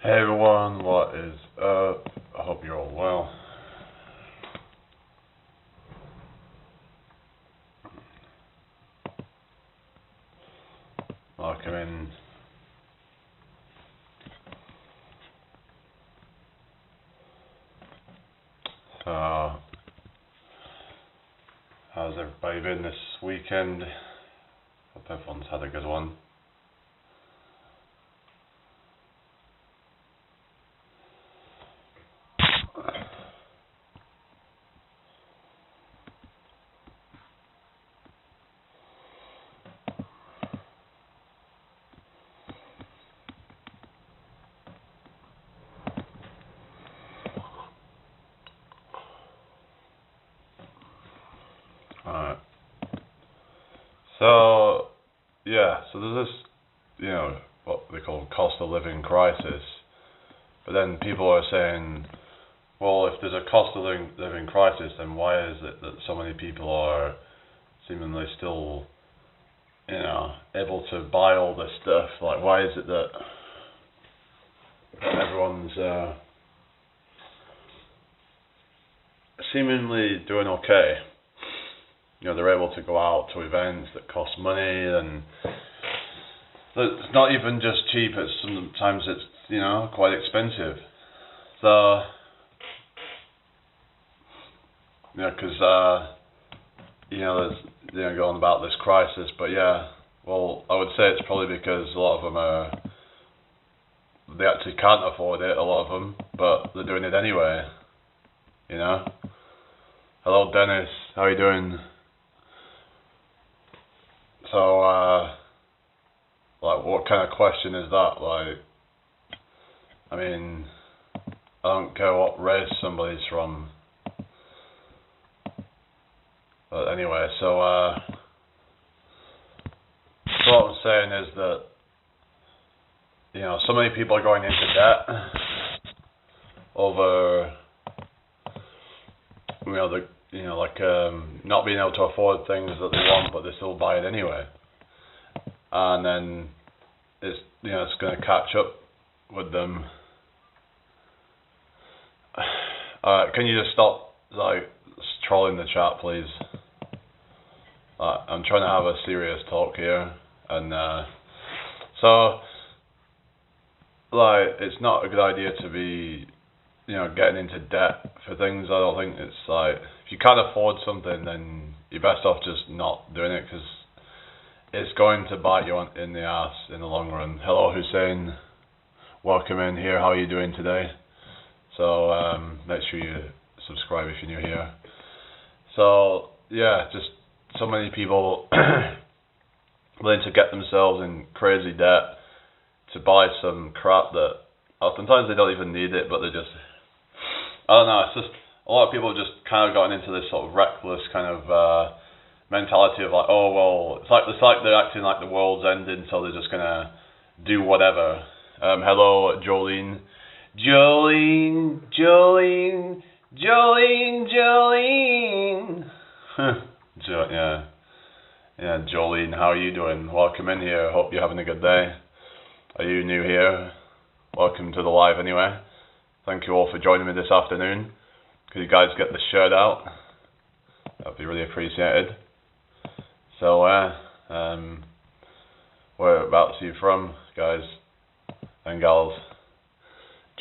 Hey everyone, what is up? I hope you're all well. Welcome in. So, how's everybody been this weekend? Hope everyone's had a good one. Alright. So, yeah, so there's this, what they call cost of living crisis. But then people are saying, well, if there's a cost of living crisis, then why is it that so many people are seemingly still, able to buy all this stuff? Like, why is it that everyone's seemingly doing okay? They're able to go out to events that cost money, and it's not even just cheap, it's sometimes it's, quite expensive. So, because, there's, going about this crisis, but yeah, well, I would say it's probably because a lot of them they actually can't afford it, a lot of them, but they're doing it anyway, Hello Dennis, how are you doing? So, what kind of question is that? I don't care what race somebody's from. But anyway, so, what I'm saying is that, so many people are going into debt over, not being able to afford things that they want, but they still buy it anyway. And then it's going to catch up with them. Can you just stop trolling the chat, please? I'm trying to have a serious talk here, and so it's not a good idea to be getting into debt for things. I don't think it's if you can't afford something, then you're best off just not doing it, because it's going to bite you in the ass in the long run. Hello Hussein, welcome in here. How are you doing today? So make sure you subscribe if you're new here. So yeah, just so many people willing to get themselves in crazy debt to buy some crap that oftentimes they don't even need it, but they just, I don't know, it's just a lot of people have just kind of gotten into this sort of reckless kind of mentality of oh well, it's like they're acting like the world's ending, so they're just gonna do whatever. Hello Jolene. Yeah, Jolene, how are you doing? Welcome in here. Hope you're having a good day. Are you new here? Welcome to the live anyway. Thank you all for joining me this afternoon. Could you guys get the shirt out? That'd be really appreciated. So, whereabouts are you from, guys and gals?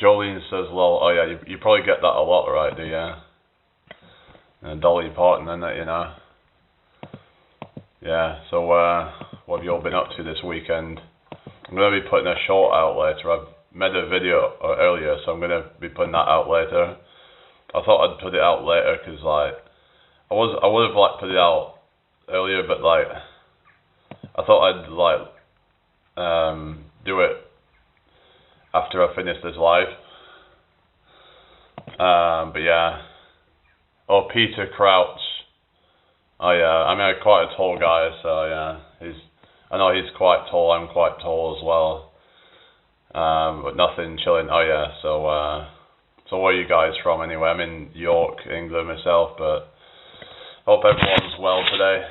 Jolene says, lol. Oh yeah, you probably get that a lot, right, do you? And Dolly Parton, isn't it, Yeah, so what have you all been up to this weekend? I'm going to be putting a short out later. I've made a video earlier, so I'm going to be putting that out later. I thought I'd put it out later because, I would have put it out earlier, but I thought I'd do it after I finish this live. But yeah. Oh, Peter Crouch. Oh yeah, I'm quite a tall guy, so yeah. I know he's quite tall. I'm quite tall as well. But nothing chilling. Oh yeah. So where are you guys from anyway? I'm in York, England myself, but hope everyone's well today.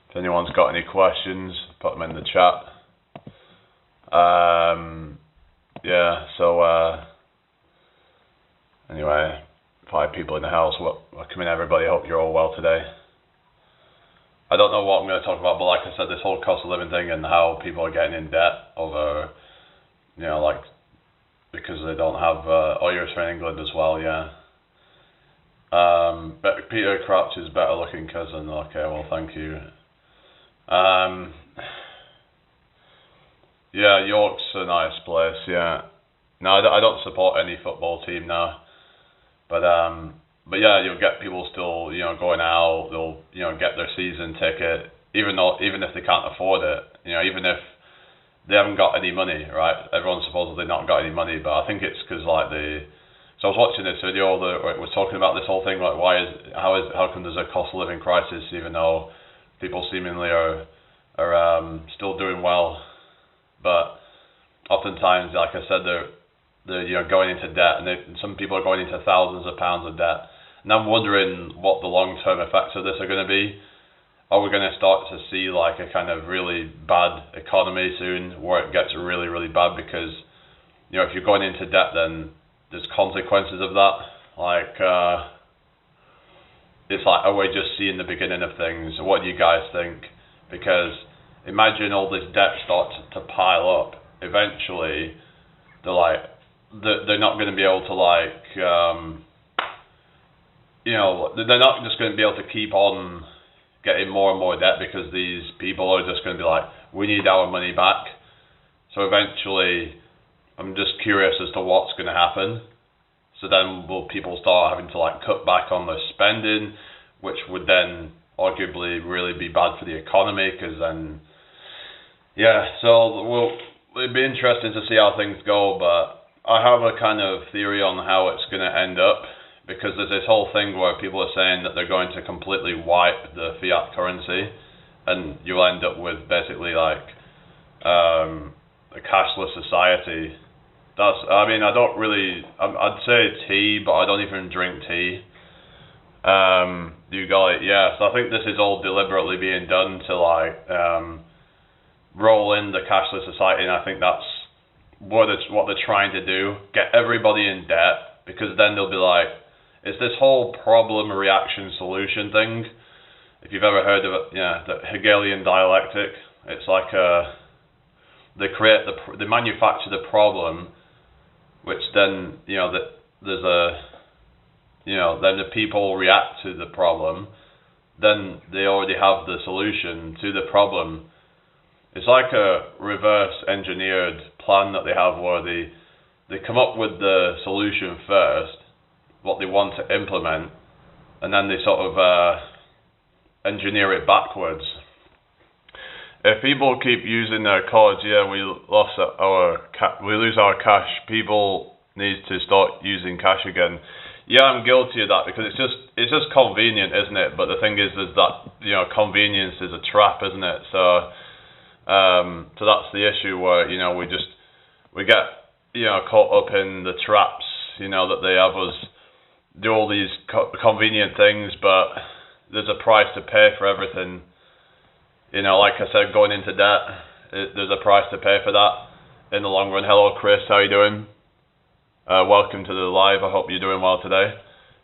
If anyone's got any questions, put them in the chat. Yeah, so anyway, 5 people in the house. Welcome in, everybody. Hope you're all well today. I don't know what I'm going to talk about, but like I said, this whole cost of living thing and how people are getting in debt over, like, because they don't have, you're from England as well, yeah. But Peter Crouch is better looking cousin. Okay, well, thank you. Yeah, York's a nice place, yeah. No, I don't support any football team now. But yeah, you'll get people still, going out. They'll, get their season ticket, even if they can't afford it. Even if they haven't got any money, right? Everyone's supposedly not got any money, but I think it's because So I was watching this video that was talking about this whole thing, like how come there's a cost of living crisis even though people seemingly are still doing well, but oftentimes, like I said, they're going into debt, and some people are going into thousands of pounds of debt. And I'm wondering what the long-term effects of this are going to be. Are we going to start to see like a kind of really bad economy soon, where it gets really, really bad? Because if you're going into debt, then there's consequences of that. Like it's like, are we just seeing the beginning of things? What do you guys think? Because imagine all this debt starts to pile up. Eventually, they're not going to be able to they're not just going to be able to keep on getting more and more debt, because these people are just going to be like, we need our money back. So eventually, I'm just curious as to what's going to happen. So then will people start having to cut back on their spending, which would then arguably really be bad for the economy, because then, so it'd be interesting to see how things go, but I have a kind of theory on how it's going to end up, because there's this whole thing where people are saying that they're going to completely wipe the fiat currency, and you'll end up with basically a cashless society. I'd say tea, but I don't even drink tea. You got it, yeah. So I think this is all deliberately being done to roll in the cashless society, and I think that's what they're trying to do, get everybody in debt, because then they'll be like, it's this whole problem, reaction, solution thing. If you've ever heard of it, the Hegelian dialectic, it's like they manufacture the problem, which then then the people react to the problem, then they already have the solution to the problem. It's like a reverse engineered plan that they have, where they come up with the solution first, what they want to implement, and then they sort of engineer it backwards. If people keep using their cards, we lose our cash. People need to start using cash again. Yeah, I'm guilty of that, because it's just convenient, isn't it? But the thing is that convenience is a trap, isn't it? So that's the issue, where we get caught up in the traps, that they have us do all these convenient things, but there's a price to pay for everything. Like I said, going into debt, there's a price to pay for that in the long run. Hello, Chris, how you doing? Welcome to the live. I hope you're doing well today.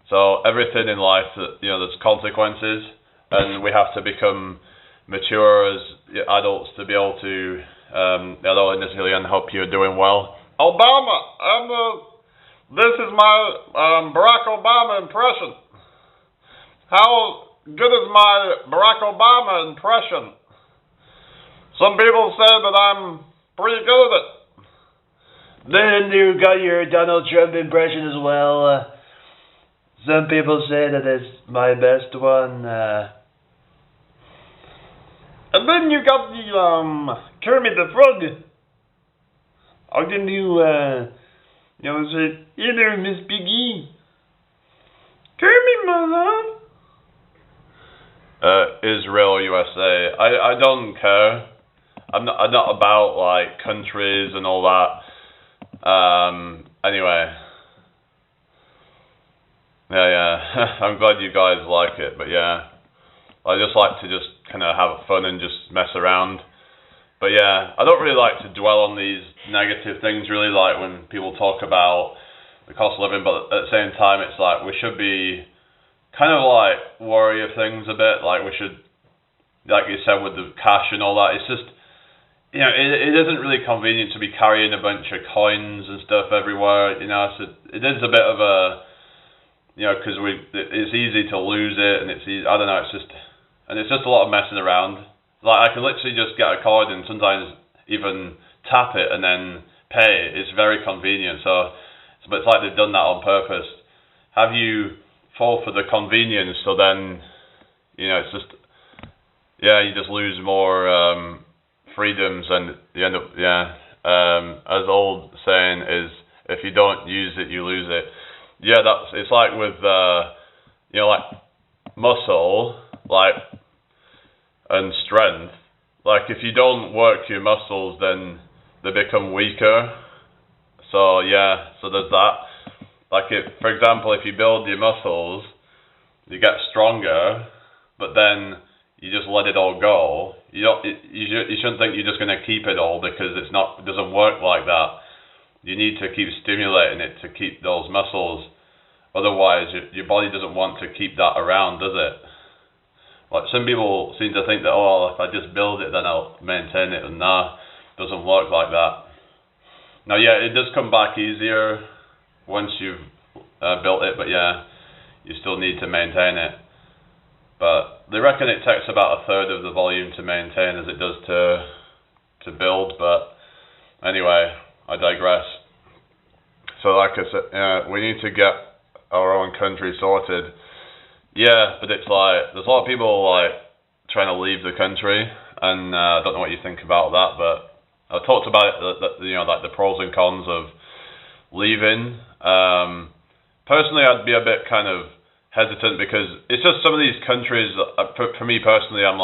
So everything in life, there's consequences, and we have to become mature as adults to be able to. Hello, Innisilian, hope you're doing well. Obama, this is my Barack Obama impression. How good is my Barack Obama impression? Some people say that I'm pretty good at it. Then you got your Donald Trump impression as well. Some people say that it's my best one. And then you got the Kermit the Frog. How can you say, hey there, Miss Piggy. Kermit, my love. Israel, USA. I don't care. I'm not about countries and all that. Anyway. Yeah. I'm glad you guys like it, but yeah. I just like to just kind of have fun and just mess around. But But yeah, I don't really like to dwell on these negative things really, like when people talk about the cost of living, but at the same time it's like we should be kind of like worry of things a bit, like we should, like you said with the cash and all that, it's just, it isn't really convenient to be carrying a bunch of coins and stuff everywhere, so it is a bit of a, because it's easy to lose it, and it's easy, I don't know, it's just a lot of messing around. Like I can literally just get a card and sometimes even tap it and then pay. It's very convenient. But it's like they've done that on purpose. Have you fall for the convenience? So then, it's just, you just lose more freedoms, and you end up, as the old saying is, if you don't use it, you lose it. Yeah, it's like with, like muscle, like, and strength. Like if you don't work your muscles, then they become weaker. So there's that. Like for example, if you build your muscles, you get stronger, but then you just let it all go. You shouldn't think you're just going to keep it all, because it doesn't work like that. You need to keep stimulating it to keep those muscles. Otherwise, your body doesn't want to keep that around, does it? Like some people seem to think that, if I just build it, then I'll maintain it, and nah, it doesn't work like that. Now, it does come back easier once you've built it, but you still need to maintain it. But they reckon it takes about a third of the volume to maintain as it does to build. But anyway, I digress. So like I said, we need to get our own country sorted. Yeah, but it's like there's a lot of people like trying to leave the country, and I don't know what you think about that, but I've talked about it, like the pros and cons of leaving. Personally, I'd be a bit kind of hesitant, because it's just some of these countries. For me personally, I'm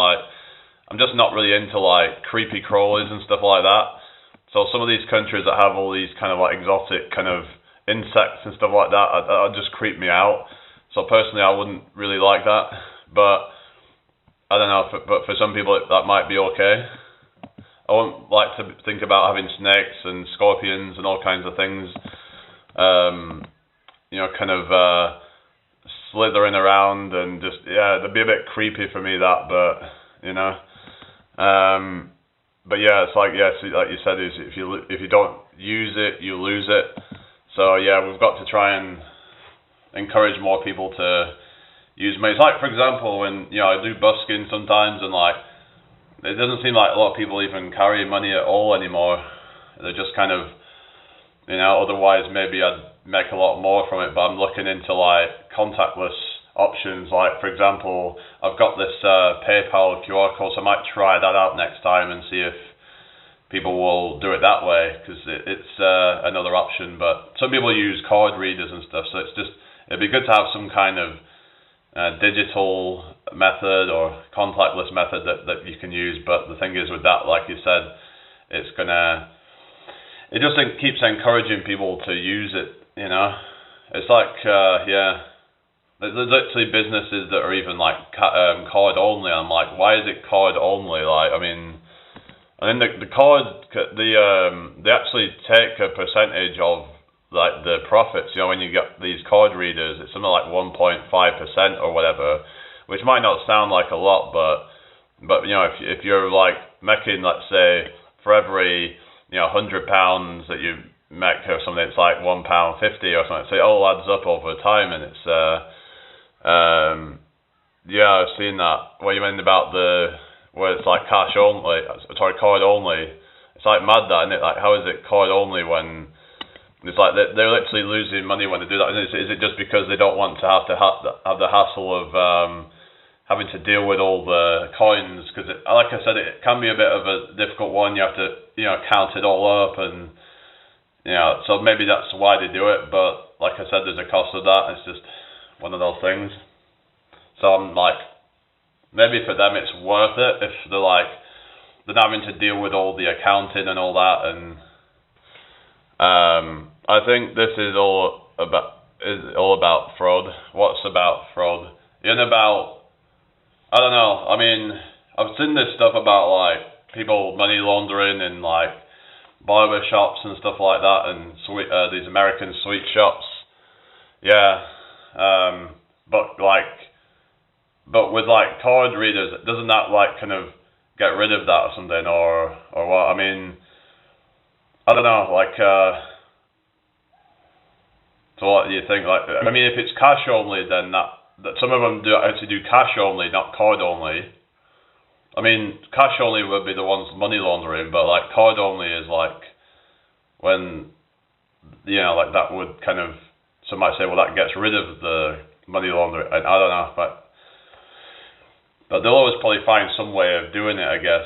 just not really into like creepy crawlies and stuff like that. So some of these countries that have all these kind of like exotic kind of insects and stuff like that, that just creep me out. So personally, I wouldn't really like that, but I don't know. But for some people, that might be okay. I wouldn't like to think about having snakes and scorpions and all kinds of things, kind of slithering around, and just that'd be a bit creepy for me. That, but but it's like so like you said, is if you don't use it, you lose it. So we've got to try and encourage more people to use money. It's like, for example, when I do busking sometimes, and like it doesn't seem like a lot of people even carry money at all anymore. They're just kind of, otherwise maybe I'd make a lot more from it, but I'm looking into like contactless options. Like for example, I've got this PayPal QR code, so I might try that out next time and see if people will do it that way, because it's another option. But some people use card readers and stuff, so it'd be good to have some kind of digital method or contactless method that you can use. But the thing is with that, like you said, it just keeps encouraging people to use it. It's like there's literally businesses that are even like card only. I'm like, why is it card only? Like, I mean the card, they actually take a percentage of like the profits. When you get these card readers, it's something like 1.5% or whatever, which might not sound like a lot, but if you're like making, let's say, for every £100 that you make or something, it's like £1.50 or something. So it all adds up over time, and it's I've seen that. What you mean about where it's like cash only, sorry, card only? It's like mad, that, isn't it? Like, how is it card only when it's like they're literally losing money when they do that? Is it just because they don't want to have the hassle of having to deal with all the coins? Because like I said, it can be a bit of a difficult one. You have to count it all up, and so maybe that's why they do it. But like I said, there's a cost of that. It's just one of those things. So I'm like, maybe for them it's worth it if they're not having to deal with all the accounting and all that. And I think this is all about fraud. What's about fraud? I don't know. I mean, I've seen this stuff about like people money laundering in like barber shops and stuff like that, and these American sweet shops. Yeah, but with like card readers, doesn't that like kind of get rid of that or something, or what? I mean, I don't know. Like, so what do you think? Like, I mean, if it's cash only, then that some of them actually do cash only, not card only. I mean, cash only would be the ones money laundering, but like card only is like when, like that would kind of, some might say, well, that gets rid of the money laundering. I don't know, but they'll always probably find some way of doing it, I guess.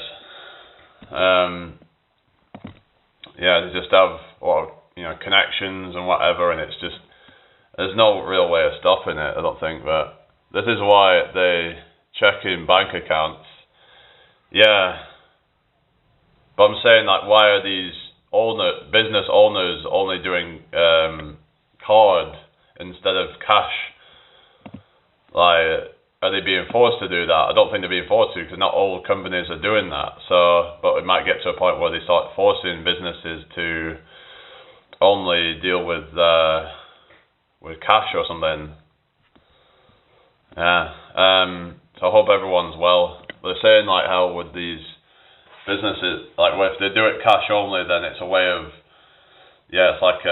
They just have connections and whatever, and it's just, there's no real way of stopping it, I don't think. But this is why they check in bank accounts. Yeah, but I'm saying, like, why are these business owners only doing card instead of cash? Like, are they being forced to do that? I don't think they're being forced to, because not all companies are doing that. So, but it might get to a point where they start forcing businesses to only deal with cash or something. Yeah. So I hope everyone's well. They're saying like how with these businesses, like if they do it cash only, then it's a way of, it's like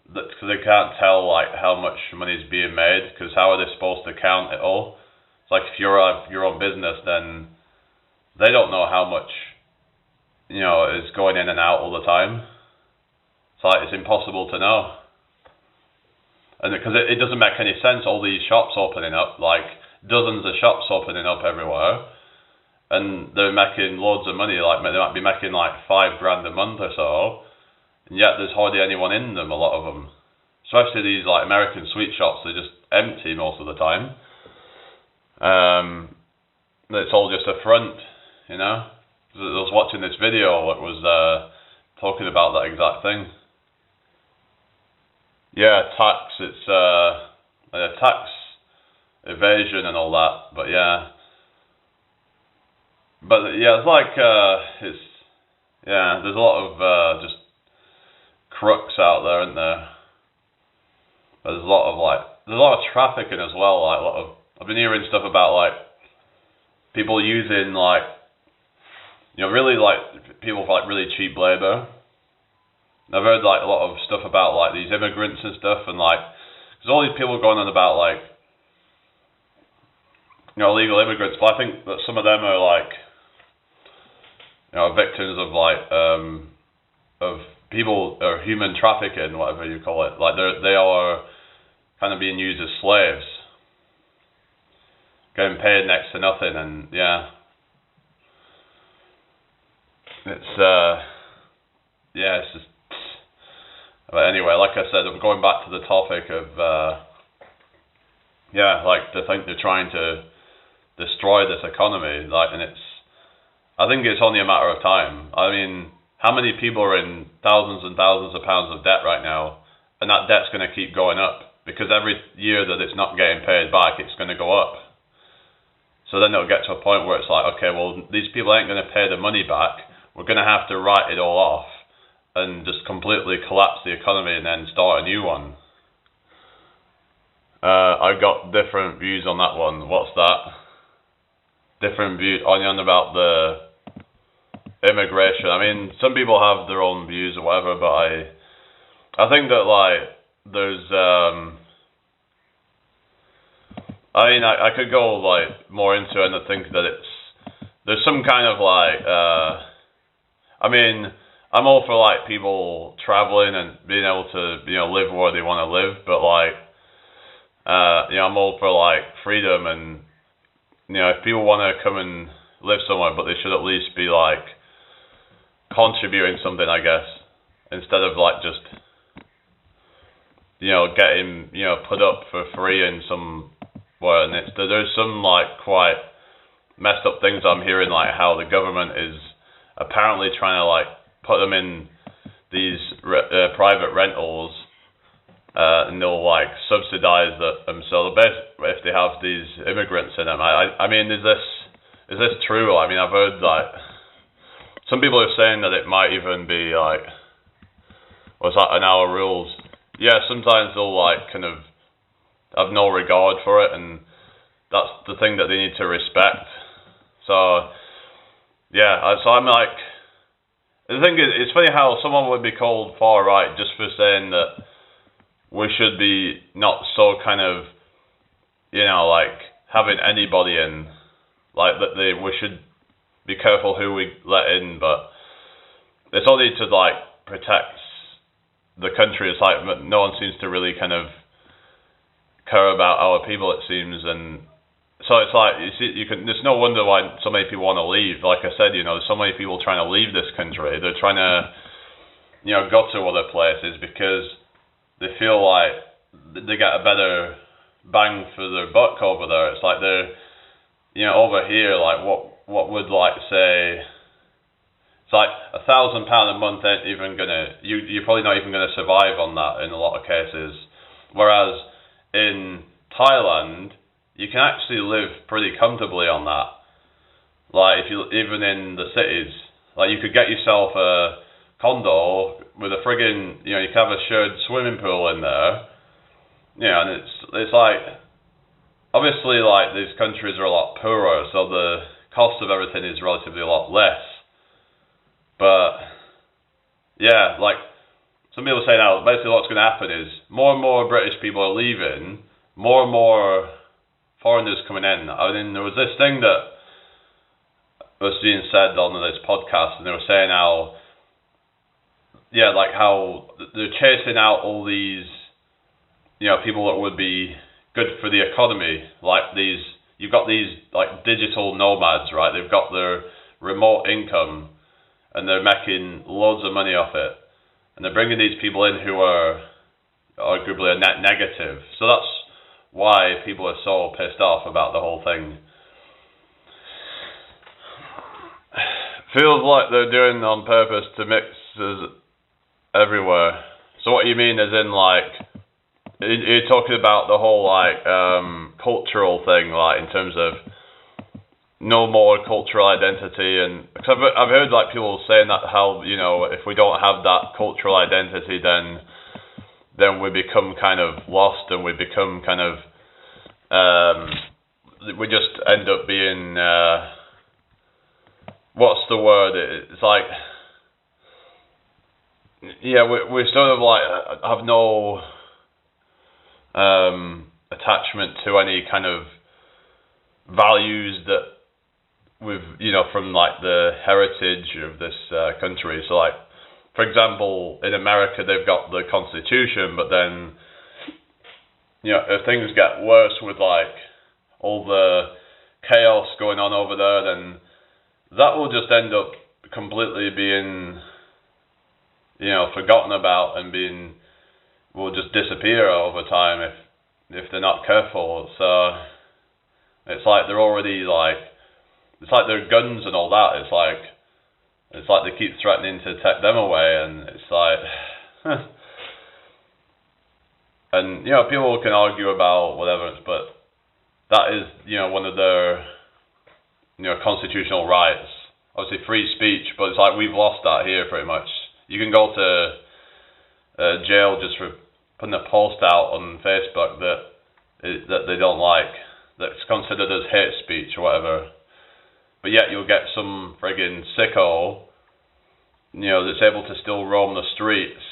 because they can't tell like how much money is being made, because how are they supposed to count it all? It's like if you're your own business, then they don't know how much is going in and out all the time. It's like it's impossible to know, and because it doesn't make any sense. All these shops opening up, like dozens of shops opening up everywhere, and they're making loads of money. Like they might be making like $5,000 a month or so, and yet there's hardly anyone in them. A lot of them, especially these like American sweet shops, they're just empty most of the time. It's all just a front, I was watching this video that was talking about that exact thing. Yeah, tax. It's tax evasion and all that. But yeah, it's like there's a lot of just crooks out there, isn't there? There's a lot of trafficking as well. Like I've been hearing stuff about like people using like really like people for like really cheap labor. And I've heard like a lot of stuff about like these immigrants and stuff, and like there's all these people going on about like illegal immigrants, but I think that some of them are like victims of like of people or human trafficking, whatever you call it. Like they are kind of being used as slaves, getting paid next to nothing, and it's just. But anyway, like I said, I'm going back to the topic of like to think they're trying to destroy this economy, like, and I think it's only a matter of time. I mean, how many people are in thousands and thousands of pounds of debt right now, and that debt's going to keep going up, because every year that it's not getting paid back, it's going to go up. So then it'll get to a point where it's like, okay, well, these people ain't going to pay the money back. We're going to have to write it all off and just completely collapse the economy and then start a new one. I've got different views on that one. What's that? Different views on about the immigration. I mean, some people have their own views or whatever, but I think that like there's I mean, I could go like more into it, and I think that there's some kind of like I mean, I'm all for like people traveling and being able to live where they want to live, but like I'm all for like freedom, and if people want to come and live somewhere, but they should at least be like contributing something, I guess, instead of like just getting put up for free in somewhere. And there's some like quite messed up things I'm hearing, like how the government is apparently trying to like put them in these private rentals, and they'll like subsidize them. So the best if they have these immigrants in them. I mean, is this true? I mean, I've heard like some people are saying that it might even be like, what's that, an hour rules. Yeah, sometimes they'll like kind of have no regard for it, and that's the thing that they need to respect. So yeah, so I'm like, the thing is, it's funny how someone would be called far right just for saying that we should be not so kind of, like having anybody in, like that we should be careful who we let in, but it's only to like protect the country. It's like no one seems to really kind of care about our people, it seems, and so it's like there's no wonder why so many people want to leave. Like I said, there's so many people trying to leave this country. They're trying to, go to other places because they feel like they get a better bang for their buck over there. It's like they're, over here, like what would like say, it's like £1,000 a month ain't even gonna, you're probably not even gonna survive on that in a lot of cases. Whereas in Thailand, you can actually live pretty comfortably on that. Like even in the cities, like you could get yourself a condo with a friggin', you could have a shared swimming pool in there. And it's like, obviously like these countries are a lot poorer, so the cost of everything is relatively a lot less. But yeah, like some people say now, basically what's going to happen is more and more British people are leaving, more and more foreigners coming in. I mean, there was this thing that was being said on this podcast, and they were saying how, like how they're chasing out all these, people that would be good for the economy. Like you've got these like digital nomads, right? They've got their remote income, and they're making loads of money off it. And they're bringing these people in who are arguably a net negative. So that's why people are so pissed off about the whole thing. Feels like they're doing it on purpose to mix us everywhere. So what you mean is in like, you're talking about the whole like cultural thing, like in terms of no more cultural identity, and cause I've heard like people saying that how if we don't have that cultural identity, then we become kind of lost, and we become kind of we just end up being what's the word? It's like we sort of like have no attachment to any kind of values that we've from like the heritage of this country. So like, for example, in America they've got the Constitution, but then if things get worse with like all the chaos going on over there, then that will just end up completely being forgotten about, and will just disappear over time if they're not careful. So it's like they're already like, it's like their guns and all that. It's like they keep threatening to take them away, and it's like, and people can argue about whatever, but that is one of their constitutional rights. Obviously free speech, but it's like we've lost that here pretty much. You can go to jail just for putting a post out on Facebook that they don't like, that's considered as hate speech or whatever. But yet you'll get some friggin' sicko, that's able to still roam the streets,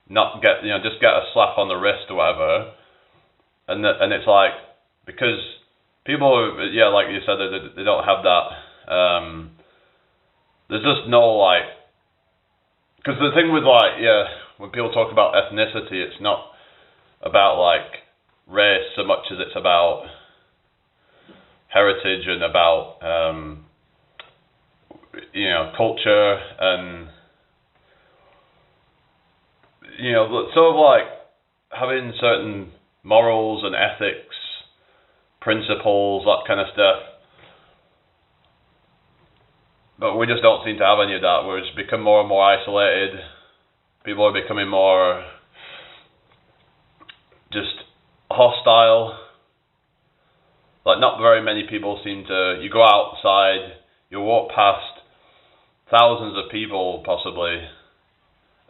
not get, just get a slap on the wrist or whatever, and it's like, because people, like you said, they don't have that. There's just no like, because the thing with like, when people talk about ethnicity, it's not about like race so much as it's about heritage and about culture, and sort of like having certain morals and ethics, principles, that kind of stuff. But we just don't seem to have any of that. We're just become more and more isolated. People are becoming more just hostile. Like not very many people seem to, you go outside, you walk past thousands of people possibly,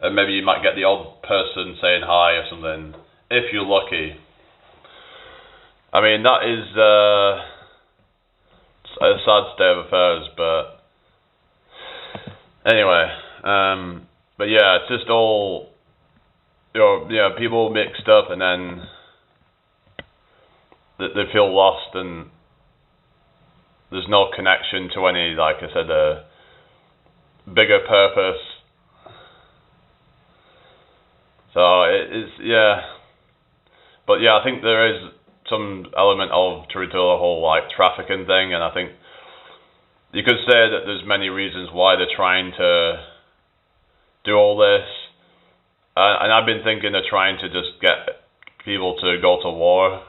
and maybe you might get the odd person saying hi or something, if you're lucky. I mean, that is a sad state of affairs, but anyway, but yeah, it's just all, people mixed up, and then they feel lost, and there's no connection to any, like I said, a bigger purpose. So it's, yeah. But yeah, I think there is some element of truth to the whole like trafficking thing, and I think you could say that there's many reasons why they're trying to do all this. And I've been thinking they're trying to just get people to go to war.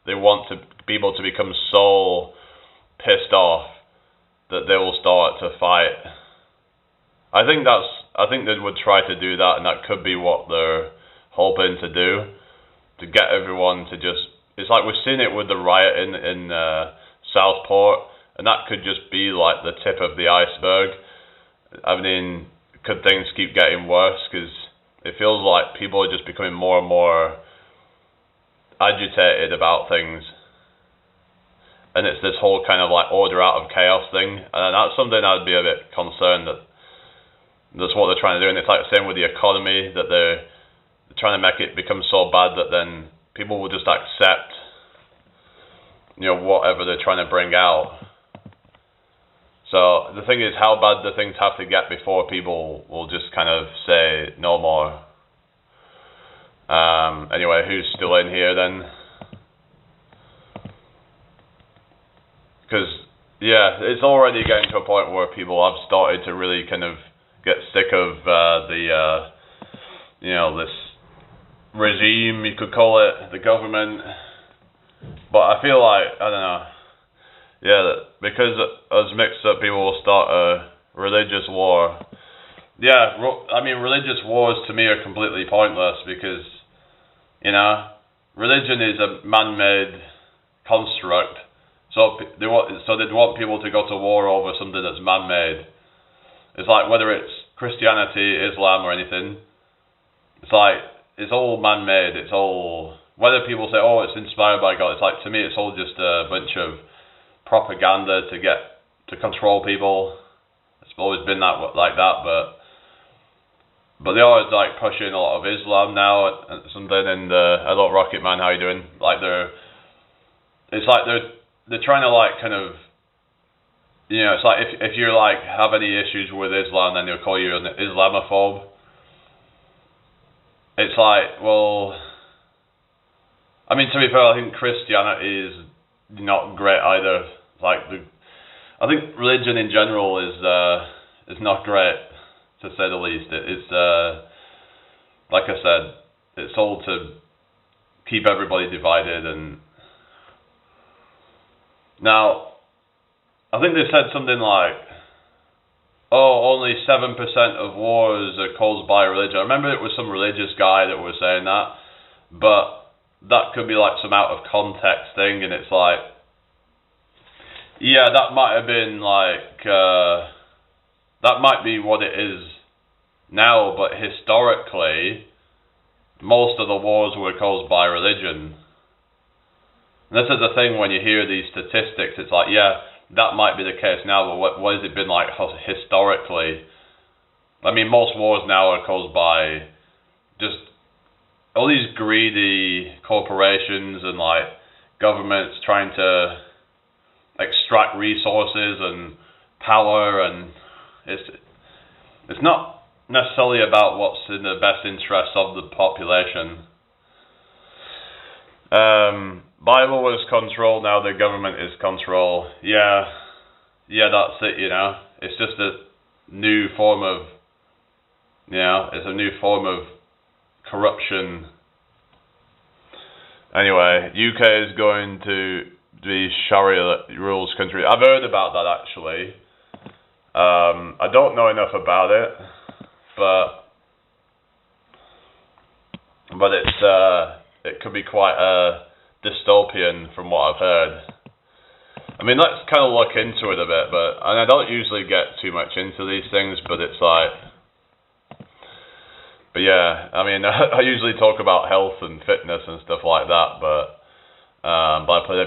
They want people to become so pissed off that they will start to fight. I think they would try to do that, and that could be what they're hoping to do, to get everyone to just. It's like we've seen it with the riot in Southport, and that could just be like the tip of the iceberg. I mean, could things keep getting worse? Because it feels like people are just becoming more and more agitated about things. And it's this whole kind of like order out of chaos thing. And that's something I'd be a bit concerned that that's what they're trying to do. And it's like the same with the economy, that they're trying to make it become so bad that then people will just accept, whatever they're trying to bring out. So the thing is, how bad do things have to get before people will just kind of say no more? Anyway, who's still in here then? Because, yeah, it's already getting to a point where people have started to really kind of get sick of this regime, you could call it, the government. But I feel like, I don't know, because as mixed up people will start a religious war. Yeah, I mean, religious wars to me are completely pointless because, religion is a man-made construct. So they'd want people to go to war over something that's man-made. It's like whether it's Christianity, Islam, or anything. It's like it's all man-made. It's all, whether people say, oh, it's inspired by God. It's like, to me, it's all just a bunch of propaganda to control people. It's always been like that, but they're always like pushing a lot of Islam now and something. And hello, Rocket Man, how you doing? Like it's like they're trying to like kind of, it's like if you're like have any issues with Islam, then they'll call you an Islamophobe. It's like, well, I mean, to be fair, I think Christianity is not great either. Like I think religion in general is not great, to say the least. It's like I said, it's all to keep everybody divided. And now, I think they said something like, oh, only 7% of wars are caused by religion. I remember it was some religious guy that was saying that, but that could be like some out of context thing, and it's like, yeah, that might have been like, that might be what it is now, but historically, most of the wars were caused by religion. And this is the thing, when you hear these statistics, it's like, yeah, that might be the case now, but what has it been like historically? I mean, most wars now are caused by just all these greedy corporations and like governments trying to extract resources and power, and it's not necessarily about what's in the best interest of the population. Bible was control, now the government is control. Yeah, that's it, It's just a new form of, it's a new form of corruption. Anyway, UK is going to be Sharia rules country. I've heard about that actually. I don't know enough about it, but it's it could be quite dystopian from what I've heard. I mean, let's kind of look into it a bit, and I don't usually get too much into these things, but it's like, but yeah, I mean, I usually talk about health and fitness and stuff like that, but I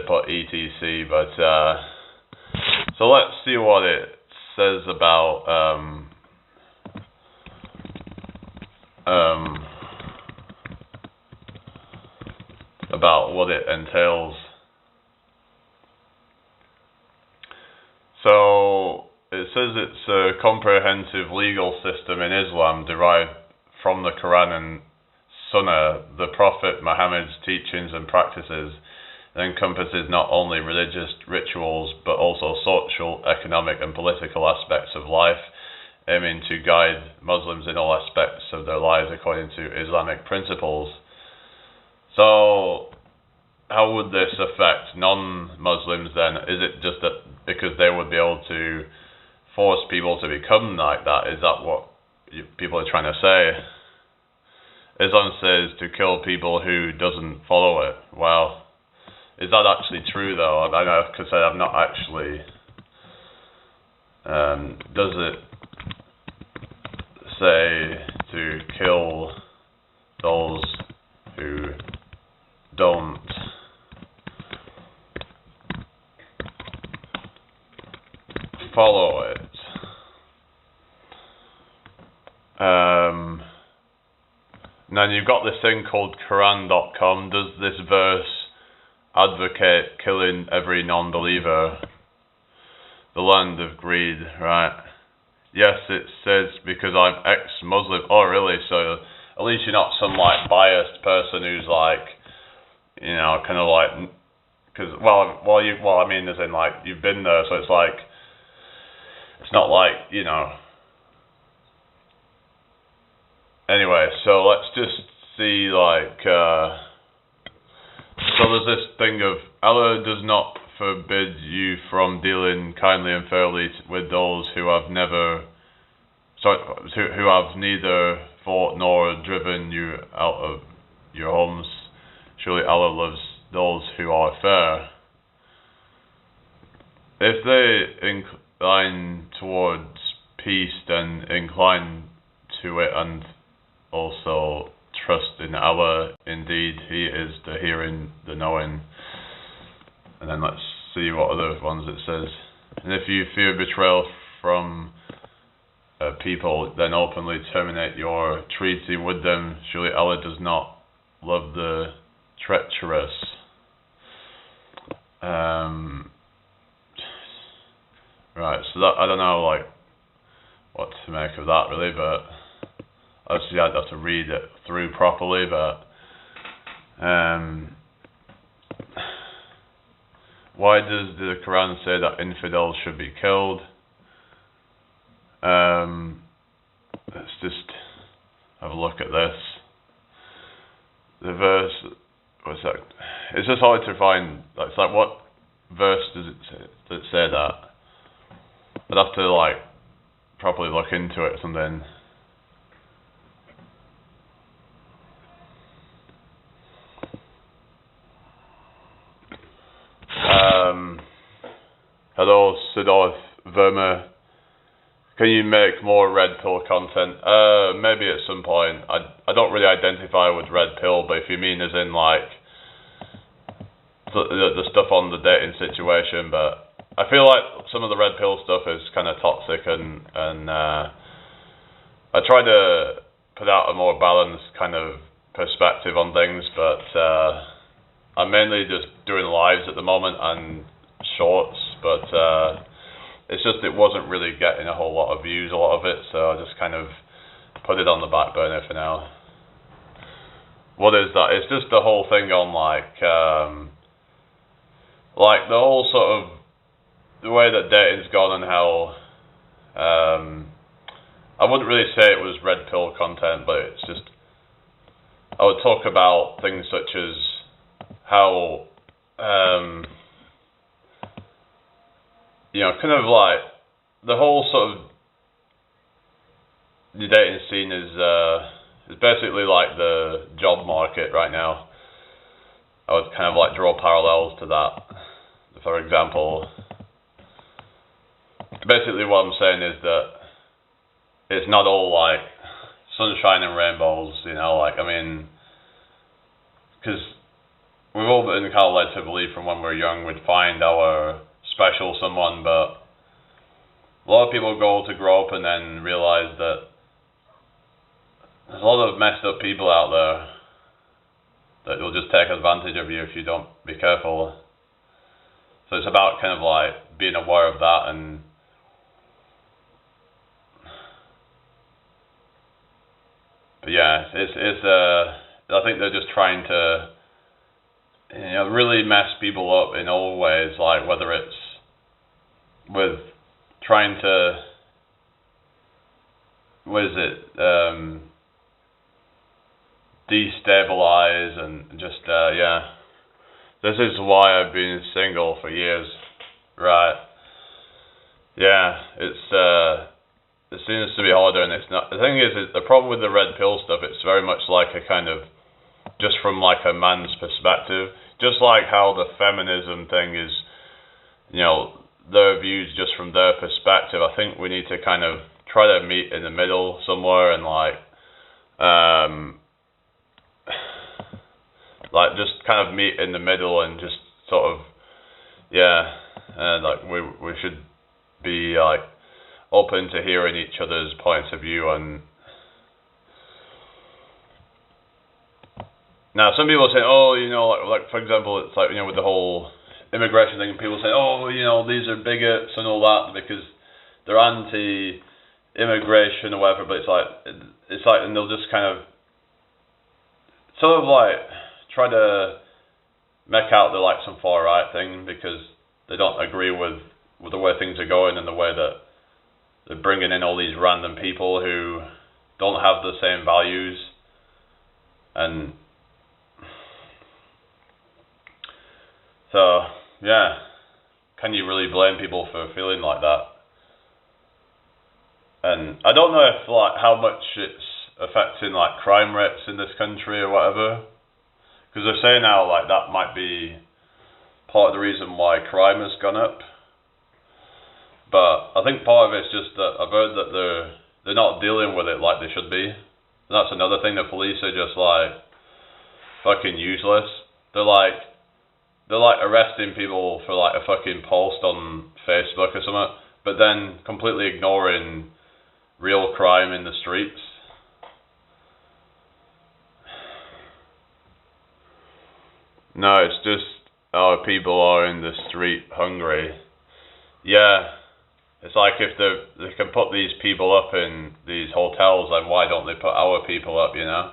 put ETC, but so let's see what it says about what it entails. So it says it's a comprehensive legal system in Islam derived from the Quran and Sunnah, the Prophet Muhammad's teachings and practices. It encompasses not only religious rituals but also social, economic and political aspects of life, aiming to guide Muslims in all aspects of their lives according to Islamic principles. So how would this affect non-Muslims then? Is it just that because they would be able to force people to become like that? Is that what people are trying to say? Islam says to kill people who doesn't follow it. Well, is that actually true though? I know, because I've not actually. Does it say to kill those who don't follow it? Now you've got this thing called Quran.com. Does this verse advocate killing every non-believer? The land of greed, right? Yes, it says because I'm ex-Muslim. Oh, really? So at least you're not some like biased person who's like, you know, kind of like, because I mean, as in like you've been there, so it's like, it's not like, you know. Anyway, so let's just see, like, so there's this thing of Allah does not forbid you from dealing kindly and fairly with those who have neither fought nor driven you out of your homes. Surely Allah loves those who are fair. If they incline towards peace, then incline to it and also trust in Allah. Indeed, He is the hearing, the knowing. And then let's see what other ones it says. And if you fear betrayal from people, then openly terminate your treaty with them. Surely Allah does not love the treacherous. Right, so that, I don't know, like, what to make of that really, but obviously I'd have to read it through properly, but why does the Quran say that infidels should be killed? Let's just have a look at this. The verse, what's that? It's just hard to find. It's like, what verse does it say that? I'd have to like properly look into it or something. Hello, Siddharth Verma. Can you make more Red Pill content? Maybe at some point. I don't really identify with Red Pill, but if you mean as in like the stuff on the dating situation, but I feel like some of the Red Pill stuff is kind of toxic, and I try to put out a more balanced kind of perspective on things, but I'm mainly just doing lives at the moment and shorts, but it's just it wasn't really getting a whole lot of views, a lot of it, so I just kind of put it on the back burner for now. What is that? It's just the whole thing on like the whole sort of the way that dating's gone and how I wouldn't really say it was Red Pill content, but it's just I would talk about things such as how you know, kind of like the whole sort of the dating scene is basically like the job market right now. I would kind of like draw parallels to that. for example, basically what I'm saying is that it's not all like sunshine and rainbows, you know, like, I mean, because we've all been kind of led to believe from when we're young we'd find our special someone, but a lot of people go to grow up and then realize that there's a lot of messed up people out there that will just take advantage of you if you don't be careful. So it's about kind of like being aware of that, and but yeah, it's I think they're just trying to, you know, really mess people up in all ways, like whether it's with trying to, what is it, destabilize and just, yeah. This is why I've been single for years, right? Yeah, it seems to be harder, and it's not. The thing is the problem with the red pill stuff, it's very much like a kind of, just from like a man's perspective, just like how the feminism thing is, you know, their views just from their perspective. I think we need to kind of try to meet in the middle somewhere, and like just kind of meet in the middle and just sort of, yeah, and like we should be like open to hearing each other's points of view. And now some people say, oh, you know, like for example, it's like, you know, with the whole immigration thing, people say, oh, you know, these are bigots and all that because they're anti-immigration or whatever. But it's like, and they'll just kind of sort of like try to make out they're like some far right thing because they don't agree with the way things are going and the way that they're bringing in all these random people who don't have the same values. And so, yeah, can you really blame people for feeling like that? And I don't know if like how much it's affecting like crime rates in this country or whatever, because they're saying now like that might be part of the reason why crime has gone up. But I think part of it's just that I've heard that they're not dealing with it like they should be. And that's another thing. The police are just like fucking useless. They're like arresting people for like a fucking post on Facebook or something, but then completely ignoring real crime in the streets. No, it's just our people are in the street hungry. Yeah, it's like if they can put these people up in these hotels, then why don't they put our people up, you know?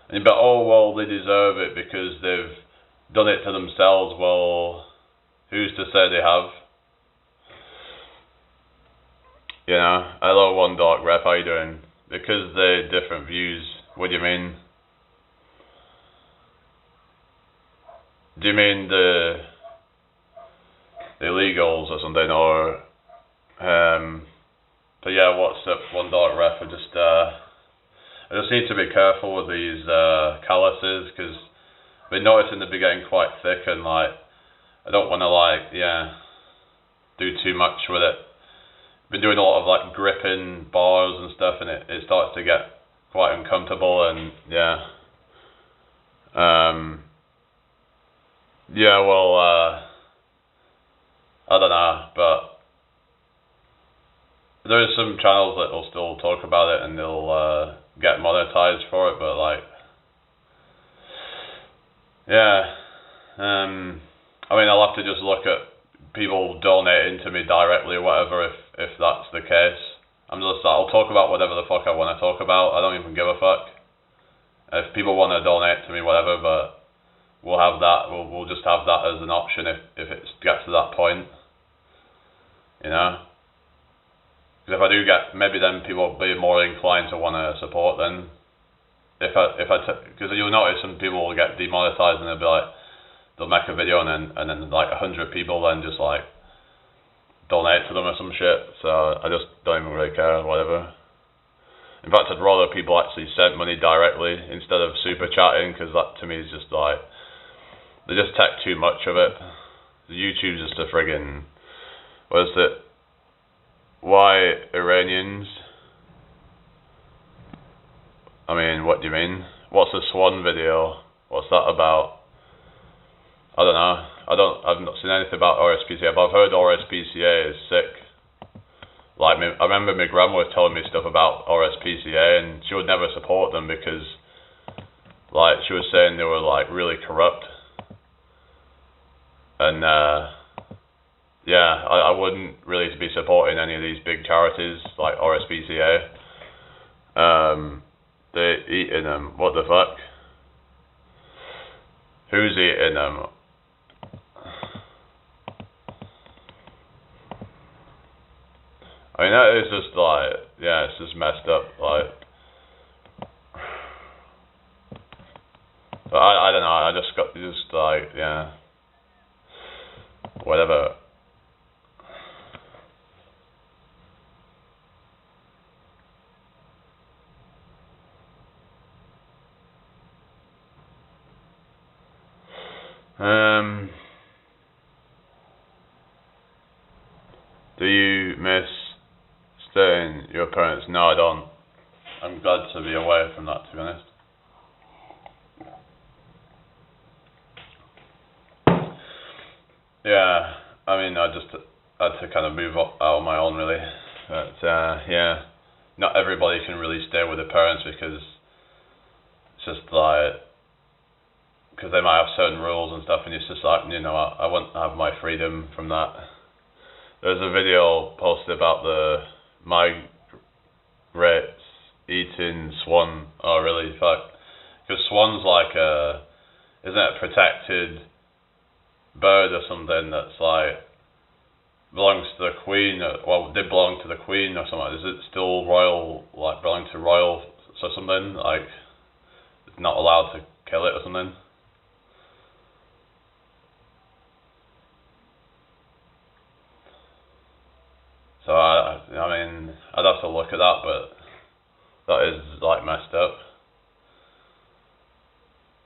And you'd be like, oh, well, they deserve it because they've done it to themselves. Well, who's to say they have? You know, hello, One Dark Rep, how you doing? Because they're different views. What do you mean? Do you mean the illegals or something, or but yeah, what's up, One Dark Ref? I just need to be careful with these calluses because I've been noticing they've been getting quite thick, and like I don't want to like do too much with it. Been doing a lot of like gripping bars and stuff, and it starts to get quite uncomfortable, and yeah. Yeah, well, I don't know, but there's some channels that will still talk about it and they'll get monetized for it, but like, yeah, I mean, I'll have to just look at people donating to me directly or whatever if that's the case. I'll talk about whatever the fuck I want to talk about. I don't even give a fuck. If people want to donate to me, whatever, but we'll have that. We'll just have that as an option if it gets to that point, you know. Because if I do get, maybe then people will be more inclined to want to support. Then, because you'll notice some people will get demonetized and they'll be like, they'll make a video and then like 100 people then just like donate to them or some shit. So I just don't even really care, whatever. In fact, I'd rather people actually sent money directly instead of super chatting, because that to me is just like, they just take too much of it, YouTube's just a friggin', what is it? Why Iranians? I mean, what do you mean? What's the Swan video? What's that about? I don't know. I've not seen anything about RSPCA, but I've heard RSPCA is sick. Like, I remember my grandma was telling me stuff about RSPCA, and she would never support them because, like, she was saying they were, like, really corrupt. And, yeah, I wouldn't really be supporting any of these big charities, like RSPCA. They're eating them. What the fuck? Who's eating them? I mean, that is just like, yeah, it's just messed up, like. But I don't know, I just got, like, yeah. Whatever. Do you miss staying your parents? No, I don't. I'm glad to be away from that, to be honest. Yeah, I mean, I just had to kind of move out on my own, really. But, yeah, not everybody can really stay with their parents because it's just like, because they might have certain rules and stuff, and it's just like, you know, I want to have my freedom from that. There's a video posted about the migrates eating swan. Oh, really? Fuck. Because swan's like isn't it a protected bird or something that's like belongs to the queen? Well, did belong to the queen or something. Is it still royal? Like belong to royal or something? Like it's not allowed to kill it or something? So I mean, I'd have to look at that, but that is like messed up.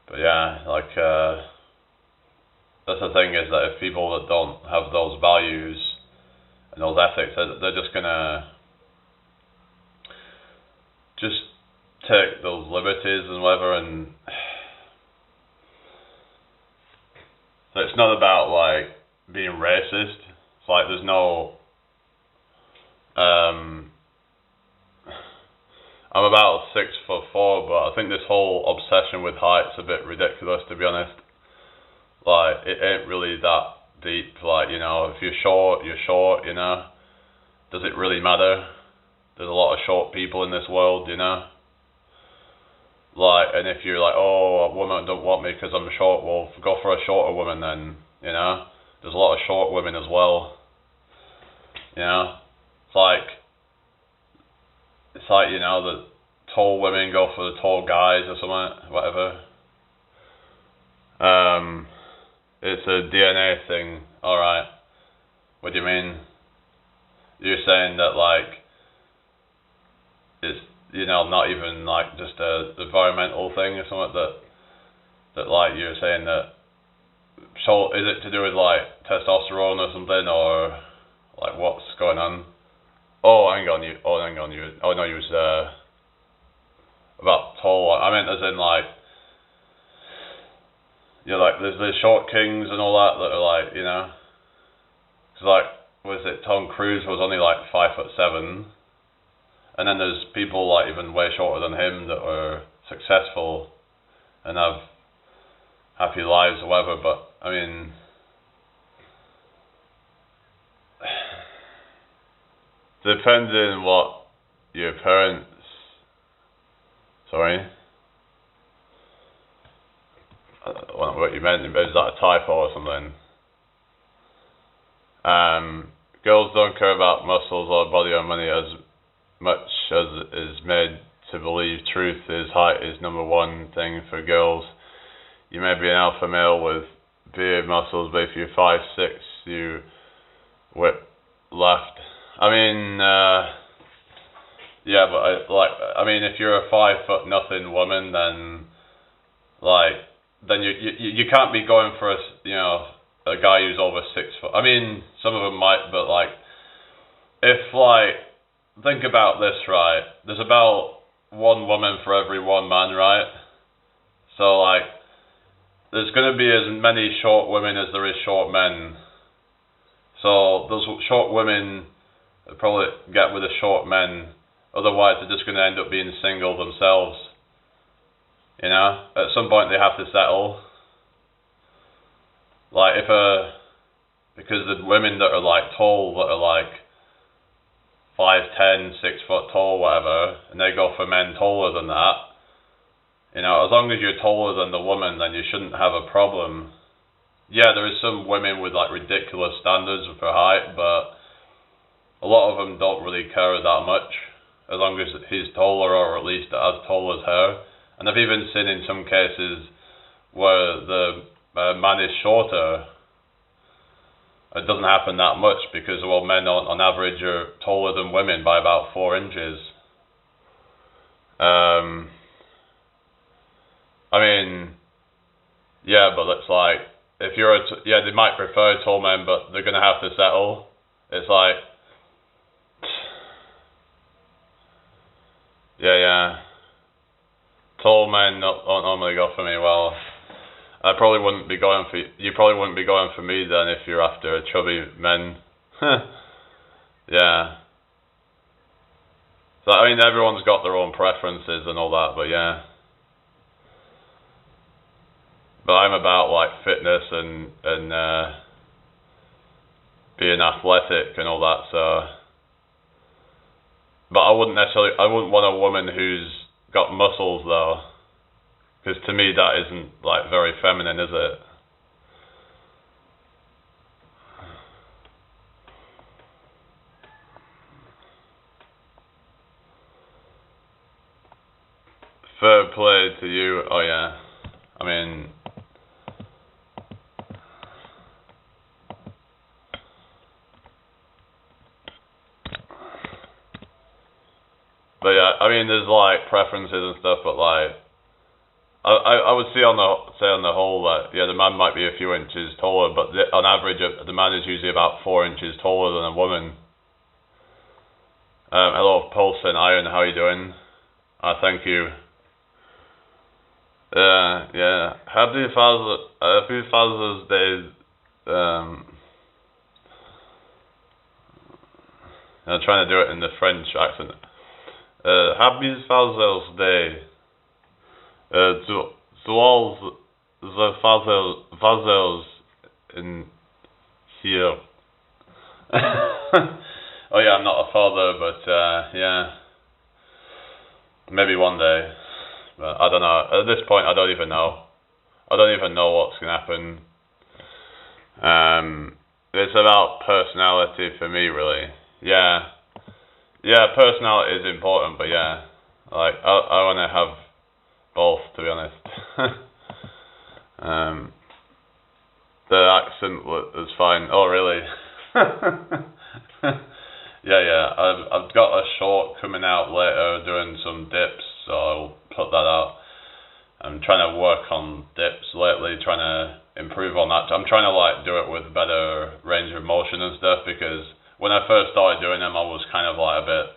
But yeah, like that's the thing is that if people that don't have those values and those ethics, they're just gonna just take those liberties and whatever, and so it's not about like being racist. It's like there's no I'm about 6'4", but I think this whole obsession with height's a bit ridiculous, to be honest. Like, it ain't really that deep. Like, you know, if you're short, you're short, you know. Does it really matter? There's a lot of short people in this world, you know. Like, and if you're like, oh, women don't want me because I'm short, well, go for a shorter woman then, you know. There's a lot of short women as well, you know. It's like, you know, the tall women go for the tall guys or something, whatever. It's a DNA thing. Alright. What do you mean? You're saying that, like, it's, you know, not even, like, just a environmental thing or something that like, you're saying that, so is it to do with, like, testosterone or something, or, like, what's going on? Oh, hang on, you. Oh, no, you was about tall. I meant as in like, you know, like there's the short kings and all that are like, you know, cause like, was it Tom Cruise was only like 5'7", and then there's people like even way shorter than him that are successful and have happy lives or whatever. But I mean. Depending what your parents, sorry, I don't know what you meant, but is that a typo or something? Girls don't care about muscles or body or money as much as is made to believe truth is height is number one thing for girls. You may be an alpha male with beard muscles, but if you're 5'6", you whip left. I mean, yeah, but I mean, if you're a 5 foot nothing woman, then, like, then you can't be going for a, you know, a guy who's over 6 foot. I mean, some of them might, but like, if like, think about this, right? There's about one woman for every one man, right? So like, there's going to be as many short women as there is short men. So those short women probably get with the short men. Otherwise, they're just going to end up being single themselves. You know, at some point they have to settle. Like because the women that are like tall, that are like 5'10", 6 foot tall, whatever, and they go for men taller than that. You know, as long as you're taller than the woman, then you shouldn't have a problem. Yeah, there is some women with like ridiculous standards for height, but a lot of them don't really care that much, as long as he's taller, or at least as tall as her. And I've even seen in some cases where the man is shorter. It doesn't happen that much because, well, men on average are taller than women by about 4 inches. I mean, yeah, but it's like, if you're they might prefer tall men, but they're going to have to settle. It's like, yeah. Tall men don't normally go for me. Well, you probably wouldn't be going for me then if you're after chubby men. Yeah. So I mean, everyone's got their own preferences and all that, but yeah. But I'm about like fitness and being athletic and all that. So, but I wouldn't want a woman who's got muscles though, because to me that isn't like very feminine, is it? Fair play to you. Oh yeah, I mean, but yeah, I mean, there's like preferences and stuff, but like, I would say on the whole that yeah, the man might be a few inches taller, but on average, the man is usually about 4 inches taller than a woman. Hello, Paulson Iron, how are you doing? Thank you. Yeah. Happy Father's Day. I'm trying to do it in the French accent. Happy Father's Day. To all the fathers in here. Oh yeah, I'm not a father, but yeah, maybe one day. But I don't know. At this point, I don't even know. I don't even know what's gonna happen. It's about personality for me, really. Yeah, personality is important, but yeah, like I want to have both, to be honest. The accent is fine. Oh, really? Yeah. I've got a short coming out later doing some dips, so I'll put that out. I'm trying to work on dips lately, trying to improve on that. I'm trying to like do it with better range of motion and stuff, because when I first started doing them, I was kind of like a bit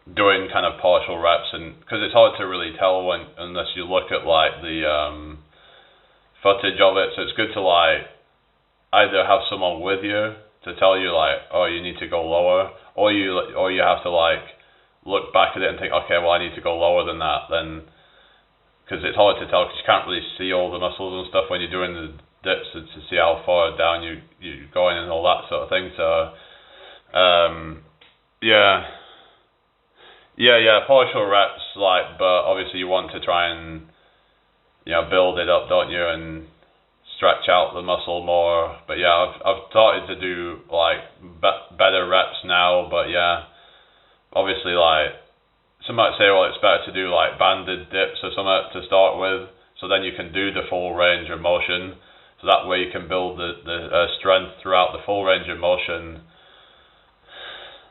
doing kind of partial reps, and because it's hard to really tell unless you look at like the footage of it. So it's good to like either have someone with you to tell you like, oh, you need to go lower, or you have to like look back at it and think, okay, well, I need to go lower than that, then, because it's hard to tell because you can't really see all the muscles and stuff when you're doing the dips to see how far down you're going and all that sort of thing. So yeah, partial reps, like, but obviously you want to try and, you know, build it up, don't you, and stretch out the muscle more. But yeah, I've started to do like better reps now, but yeah, obviously like some might say, well, it's better to do like banded dips or something to start with, so then you can do the full range of motion, so that way you can build the strength throughout the full range of motion.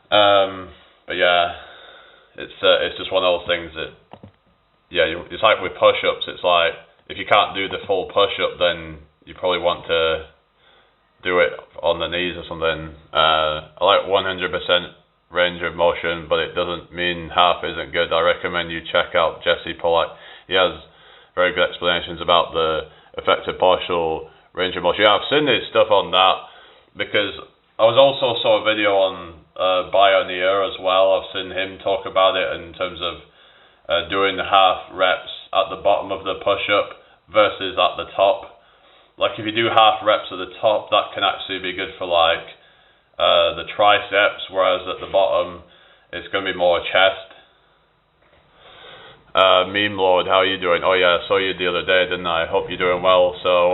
But yeah, it's just one of those things that, yeah, it's like with push-ups. It's like if you can't do the full push-up, then you probably want to do it on the knees or something. I like 100% range of motion, but it doesn't mean half isn't good. I recommend you check out Jesse Pollack. He has very good explanations about the effective partial range of motion. Yeah, I've seen his stuff on that, because I was also saw a video on Bioneer as well. I've seen him talk about it in terms of doing half reps at the bottom of the push-up versus at the top. Like if you do half reps at the top, that can actually be good for like the triceps, whereas at the bottom it's going to be more chest. Meme Lord, how are you doing? Oh yeah, I saw you the other day, didn't I? Hope you're doing well. So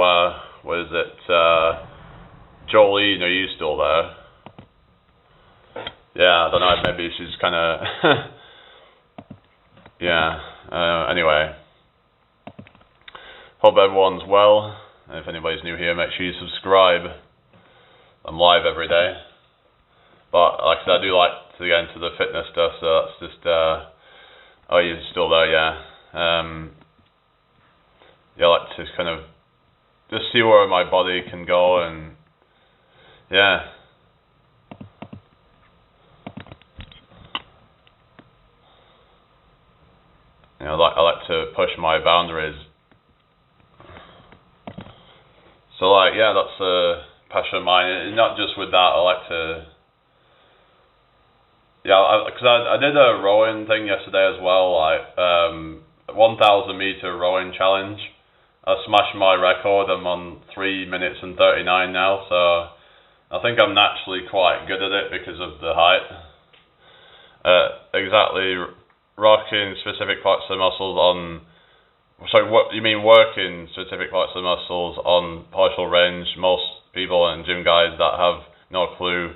what is it? Jolene, are you still there? Yeah, I don't know, maybe she's kind of yeah, anyway, hope everyone's well. If anybody's new here, make sure you subscribe. I'm live every day. But like I said, I do like to get into the fitness stuff, so that's just, oh, you're still there, yeah. Yeah, I like to kind of just see where my body can go, and yeah. You know, I like to push my boundaries. So like, yeah, that's a passion of mine. And not just with that, I like to, yeah, because I did a rowing thing yesterday as well, like 1,000 meter rowing challenge. I smashed my record. I'm on 3 minutes and 39 now, so I think I'm naturally quite good at it because of the height. Exactly, rocking specific parts of the muscles on. So what you mean working specific parts of the muscles on partial range? Most people and gym guys that have no clue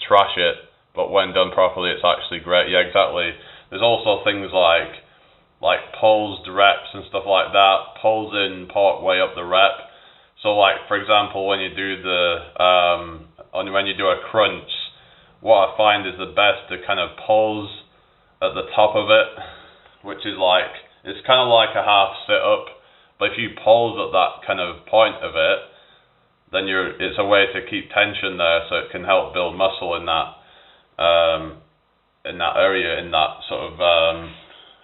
trash it, but when done properly, it's actually great. Yeah, exactly. There's also things like posed reps and stuff like that. Posing part way up the rep. So like for example, when you do when you do a crunch, what I find is the best to kind of pose at the top of it, which is like, it's kind of like a half sit-up, but if you pose at that kind of point of it, then it's a way to keep tension there, so it can help build muscle in that area, in that sort of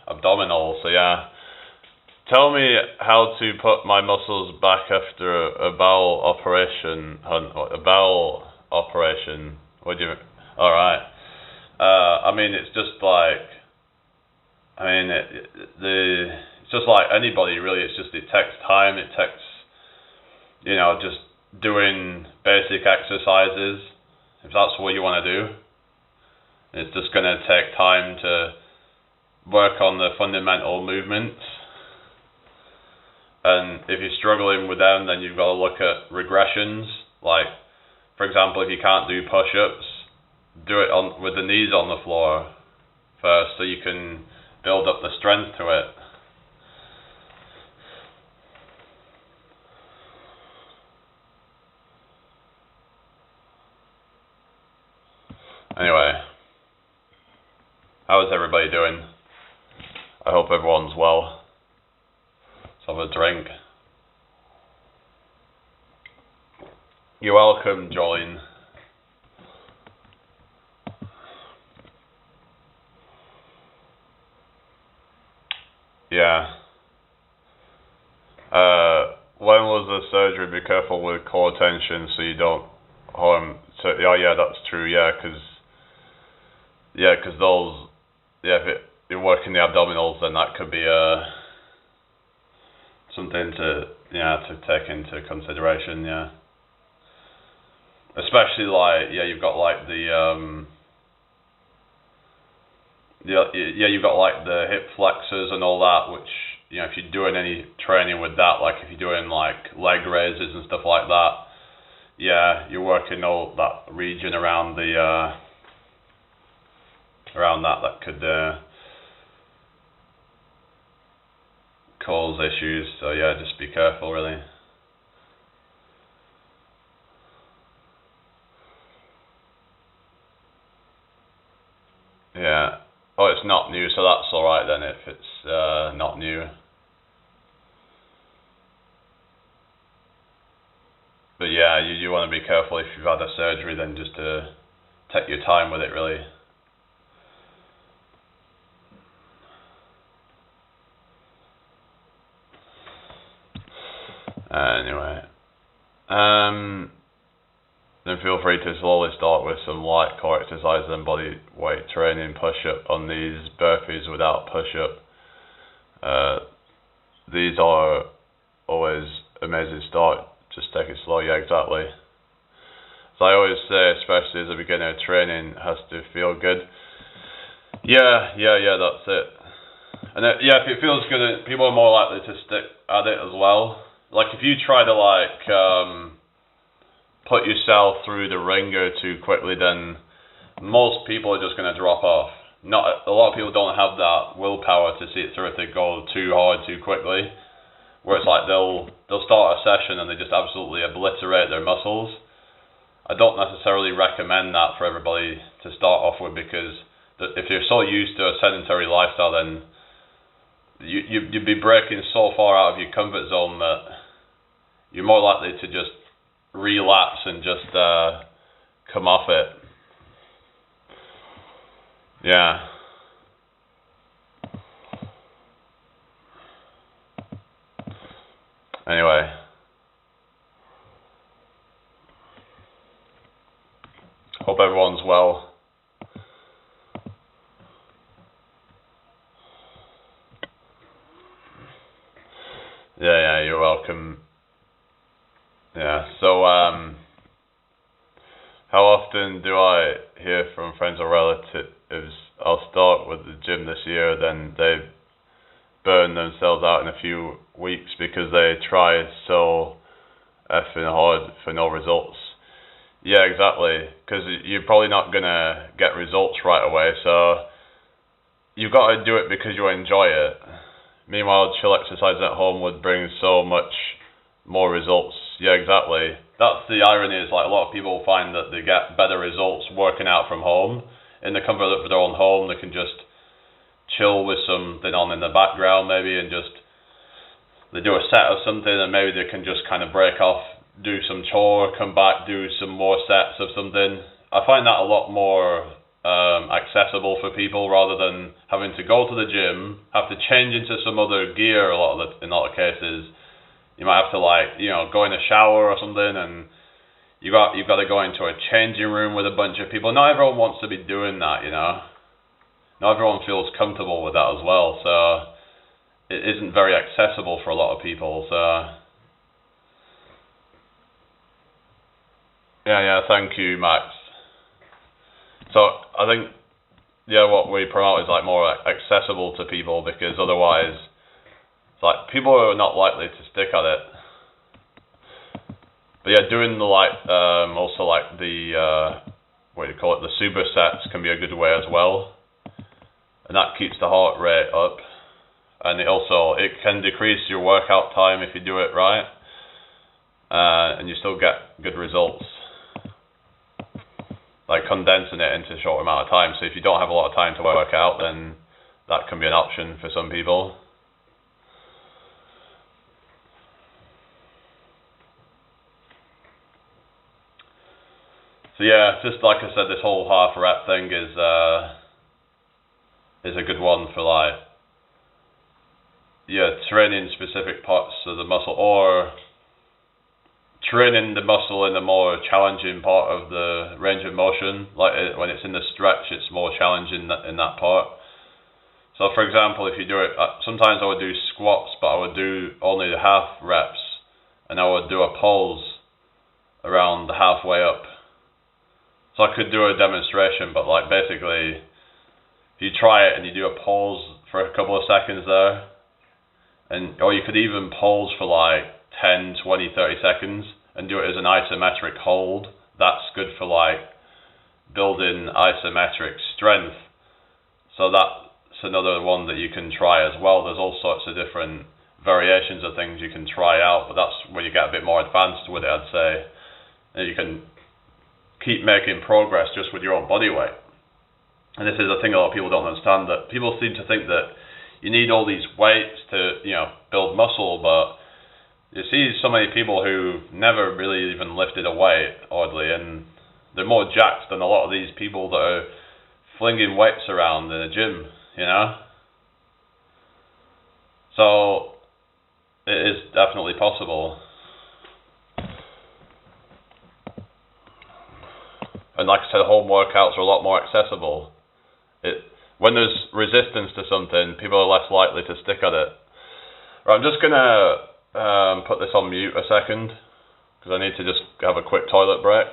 abdominal. So yeah, tell me how to put my muscles back after a bowel operation. A bowel operation. What do you? All right. I mean, it's just like. I mean, it's just like anybody really. It takes time. It takes, you know, just doing basic exercises. If that's what you want to do, it's just going to take time to work on the fundamental movements. And if you're struggling with them, then you've got to look at regressions. Like, for example, if you can't do push-ups, do it with the knees on the floor first, so you can build up the strength to it. Anyway, how is everybody doing? I hope everyone's well. Let's have a drink. You're welcome, Jolene. Yeah. When was the surgery? Be careful with core tension so you don't harm. So yeah, that's true. Yeah, because those, if you're working the abdominals, then that could be something to take into consideration. Yeah. Especially like you've got like the you've got like the hip flexors and all that, which, you know, if you're doing any training with that, like if you're doing like leg raises and stuff like that, yeah, you're working all that region around the that could cause issues. So yeah, just be careful, really. Yeah. Oh, it's not new, so that's alright then if it's not new. But yeah, you want to be careful if you've had a surgery, then just to take your time with it, really. Anyway, then feel free to slowly start with some light core exercises and body weight training, push-up on these, burpees without push-up. These are always amazing start, just take it slow, yeah, exactly. So I always say, especially as a beginner, training has to feel good. Yeah, that's it. And if it feels good, people are more likely to stick at it as well. Like if you try to put yourself through the ringer too quickly, then most people are just going to drop off. A lot of people don't have that willpower to see it through if they go too hard too quickly. Where it's like they'll start a session and they just absolutely obliterate their muscles. I don't necessarily recommend that for everybody to start off with, because if you're so used to a sedentary lifestyle, then you'd be breaking so far out of your comfort zone that you're more likely to just relapse and just come off it. Yeah. Anyway. Hope everyone's well. Yeah, you're welcome. Yeah, so how often do I hear from friends or relatives, I'll start with the gym this year, then they burn themselves out in a few weeks because they try so effing hard for no results. Yeah, exactly, because you're probably not going to get results right away, so you've got to do it because you enjoy it. Meanwhile, chill exercise at home would bring so much more results. Yeah, exactly. That's the irony, is like a lot of people find that they get better results working out from home. In the comfort of their own home, they can just chill with something on in the background maybe, and just they do a set of something, and maybe they can just kind of break off, do some chore, come back, do some more sets of something. I find that a lot more accessible for people, rather than having to go to the gym, have to change into some other gear in a lot of cases. You might have to go in a shower or something, and you've got to go into a changing room with a bunch of people. Not everyone wants to be doing that, Not everyone feels comfortable with that as well, so it isn't very accessible for a lot of people, so yeah, thank you, Max. So I think what we promote is more accessible to people, because otherwise it's people are not likely to stick at it. But yeah, doing the also the what do you call it, the supersets can be a good way as well, and that keeps the heart rate up, and it can decrease your workout time if you do it right, and you still get good results, like condensing it into a short amount of time. So if you don't have a lot of time to work out, then that can be an option for some people. So yeah, just like I said, this whole half rep thing is a good one for training specific parts of the muscle, or training the muscle in a more challenging part of the range of motion. When it's in the stretch, it's more challenging in that part. So for example, if you do it, sometimes I would do squats, but I would do only the half reps, and I would do a pulse around the halfway up. So I could do a demonstration, but basically, if you try it and you do a pause for a couple of seconds there, or you could even pause for 10, 20, 30 seconds and do it as an isometric hold. That's good for building isometric strength. So that's another one that you can try as well. There's all sorts of different variations of things you can try out, but that's when you get a bit more advanced with it, I'd say. And you can keep making progress just with your own body weight. And this is a thing a lot of people don't understand, that people seem to think that you need all these weights to build muscle, but you see so many people who never really even lifted a weight, oddly, and they're more jacked than a lot of these people that are flinging weights around in a gym, you know? So, it is definitely possible. And like I said, home workouts are a lot more accessible. When there's resistance to something, people are less likely to stick at it. Right, I'm just gonna put this on mute a second, because I need to just have a quick toilet break.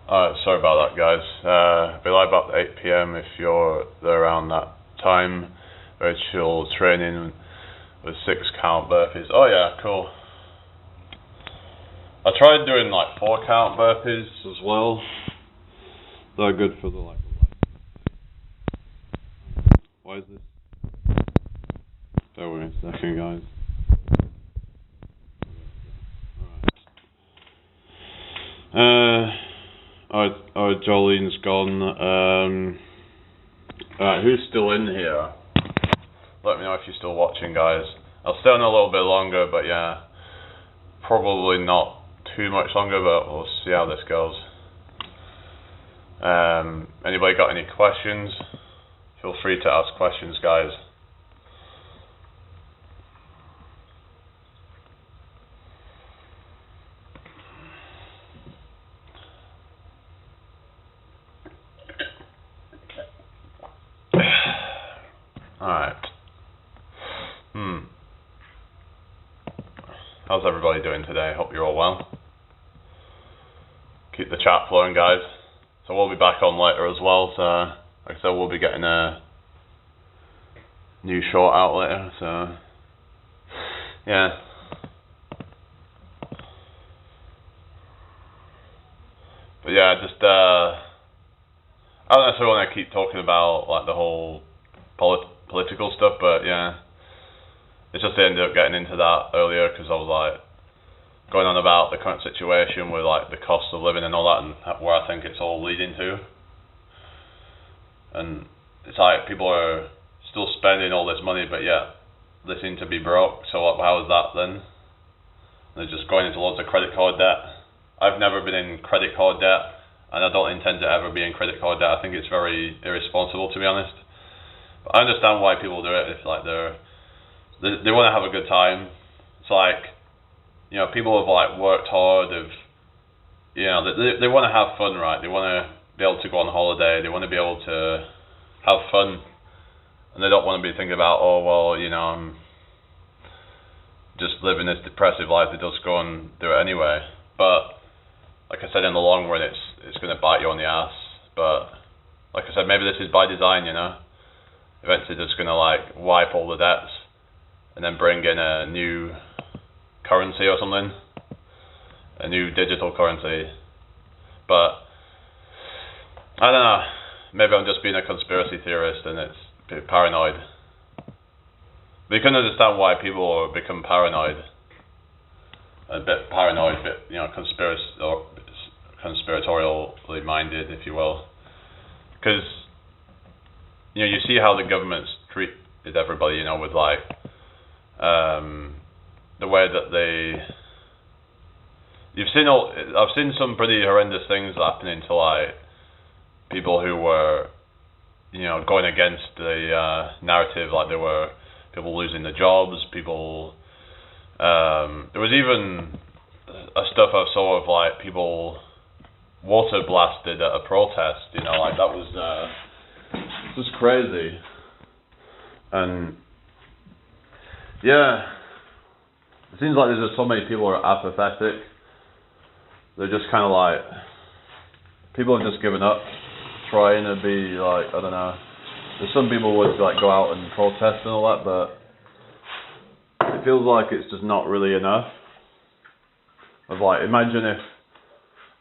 Alright, sorry about that, guys. Be live about 8 PM if you're there around that time. Very chill training with 6 count burpees. Oh yeah, cool. I tried doing like 4 count burpees as well. They're good for the like. Why is this? Bear with me a second, guys. Alright, Jolene's gone. Alright, who's still in here? Let me know if you're still watching, guys. I'll stay on a little bit longer, but yeah, probably not too much longer, but we'll see how this goes. Anybody got any questions? Feel free to ask questions, guys. Alright. How's everybody doing today? Hope you're all well. Keep the chat flowing, guys. So we'll be back on later as well, so like I said, we'll be getting a new short out later, so yeah. But yeah, just I don't necessarily want to keep talking about like the whole political stuff, but yeah, it's just I ended up getting into that earlier because I was like going on about the current situation with like the cost of living and all that, and where I think it's all leading to. And it's like people are still spending all this money, but yet they seem to be broke. So how is that then? They're just going into loads of credit card debt. I've never been in credit card debt, and I don't intend to ever be in credit card debt. I think it's very irresponsible, to be honest. But I understand why people do it. If like they want to have a good time. It's like, you know, people have like worked hard. They want to have fun, right? They want to be able to go on holiday. They want to be able to have fun, and they don't want to be thinking about, oh well, you know, I'm just living this depressive life. They just go and do it anyway. But like I said, in the long run, it's going to bite you on the ass. But like I said, maybe this is by design, you know. eventually just gonna like wipe all the debts and then bring in a new currency or something, a new digital currency. But I don't know, maybe I'm just being a conspiracy theorist and it's a bit paranoid. But you can understand why people become paranoid, a bit paranoid, conspiratorially minded, if you will, because you see how the government's treated everybody, with like the way that I've seen some pretty horrendous things happening to like people who were going against the narrative, like there were people losing their jobs, people. There was even stuff I saw of like people water blasted at a protest. Like that was just crazy. And yeah, it seems like there's just so many people who are apathetic. They're just kind of like, people have just given up trying to be like, I don't know. There's some people would like go out and protest and all that, but it feels like it's just not really enough. Of like, imagine if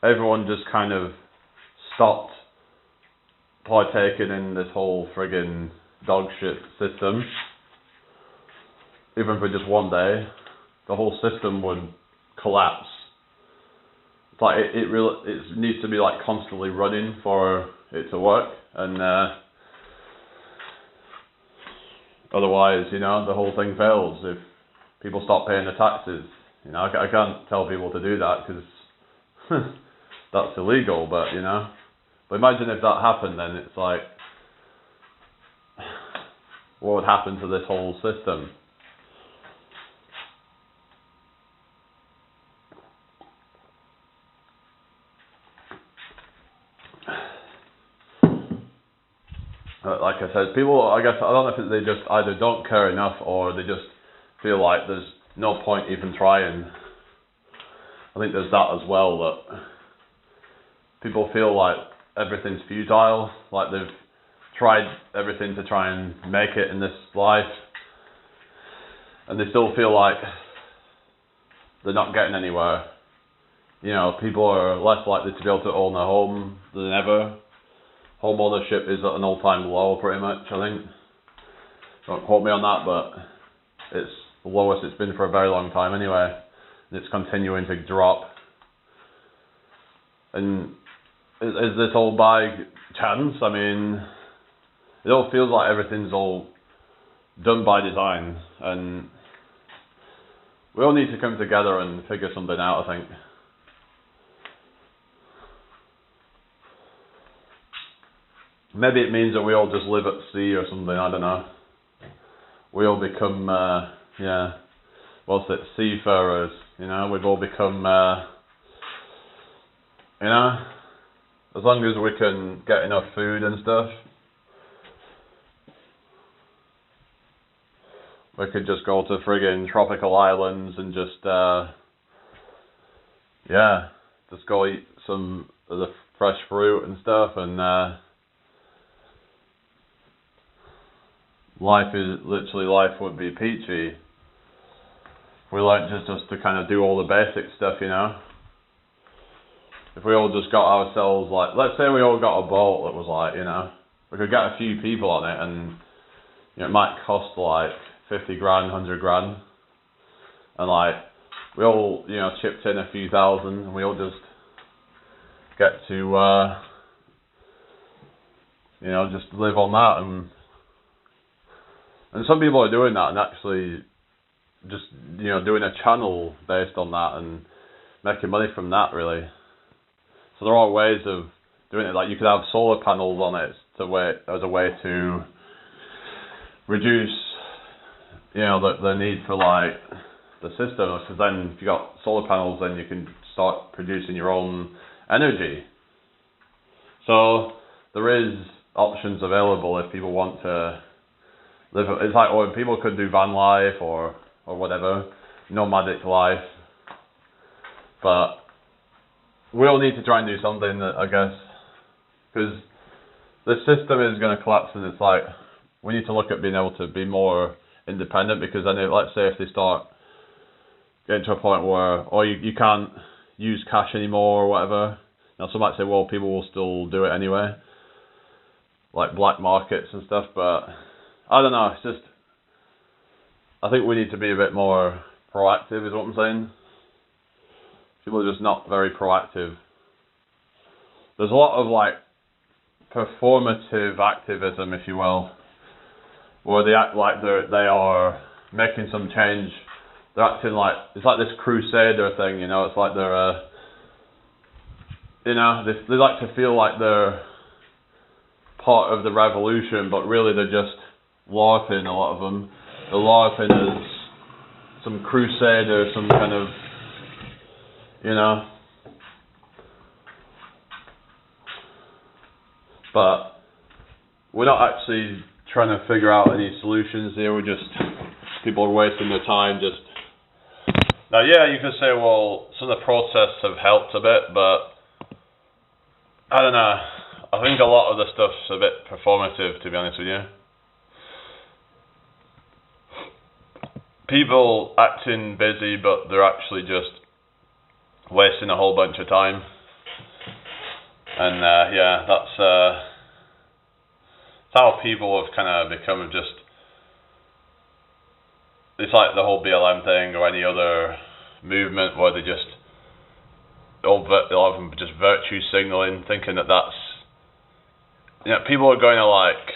everyone just kind of stopped partaking in this whole friggin' dog shit system, even for just one day, the whole system would collapse. It's like it needs to be like constantly running for it to work, and otherwise, the whole thing fails if people stop paying the taxes. I can't tell people to do that because that's illegal, but But imagine if that happened, then it's like, what would happen to this whole system? Like I said, people, I guess, I don't know if they just either don't care enough or they just feel like there's no point even trying. I think there's that as well, that people feel like everything's futile, like they've tried everything to try and make it in this life, and they still feel like they're not getting anywhere. People are less likely to be able to own a home than ever. Home ownership is at an all-time low, pretty much, I think. Don't quote me on that, but it's the lowest it's been for a very long time anyway, and it's continuing to drop. And is this all by chance? I mean, it all feels like everything's all done by design, and we all need to come together and figure something out, I think. Maybe it means that we all just live at sea or something, I don't know. We all become, seafarers, we've all become, as long as we can get enough food and stuff, we could just go to friggin' tropical islands and just go eat some of the fresh fruit and stuff, and life would be peachy. If we learned just to kind of do all the basic stuff, If we all just got ourselves, like, let's say we all got a boat that was like, we could get a few people on it, and it might cost like 50 grand, 100 grand, and like we all chipped in a few thousand, and we all just get to just live on that, and some people are doing that and actually just doing a channel based on that and making money from that, really. So there are ways of doing it. Like, you could have solar panels on it as a way to reduce, the need for like the system. Because then, if you got solar panels, then you can start producing your own energy. So there is options available if people want to live. It's like, or people could do van life or whatever, nomadic life. But we all need to try and do something, I guess, because the system is going to collapse, and it's like, we need to look at being able to be more independent, because then let's say if they start getting to a point where you can't use cash anymore or whatever. Now some might say, well, people will still do it anyway, like black markets and stuff, but I don't know, it's just, I think we need to be a bit more proactive is what I'm saying. People are just not very proactive. There's a lot of like performative activism, if you will, where they act like they are making some change. They're acting like, it's like this crusader thing, you know, it's like they're, you know, they like to feel like they're part of the revolution, but really they're just LARPing, a lot of them. They're LARPing as some crusader, some kind of, you know. But we're not actually trying to figure out any solutions here, we're just, people are wasting their time just. Now, yeah, you could say, well, some of the protests have helped a bit, but I don't know. I think a lot of the stuff's a bit performative, to be honest with you. People acting busy, but they're actually just wasting a whole bunch of time. And yeah, that's how people have kind of become just. It's like the whole BLM thing or any other movement where they just, a lot of them just virtue signaling, thinking that that's, you know, people are going to like,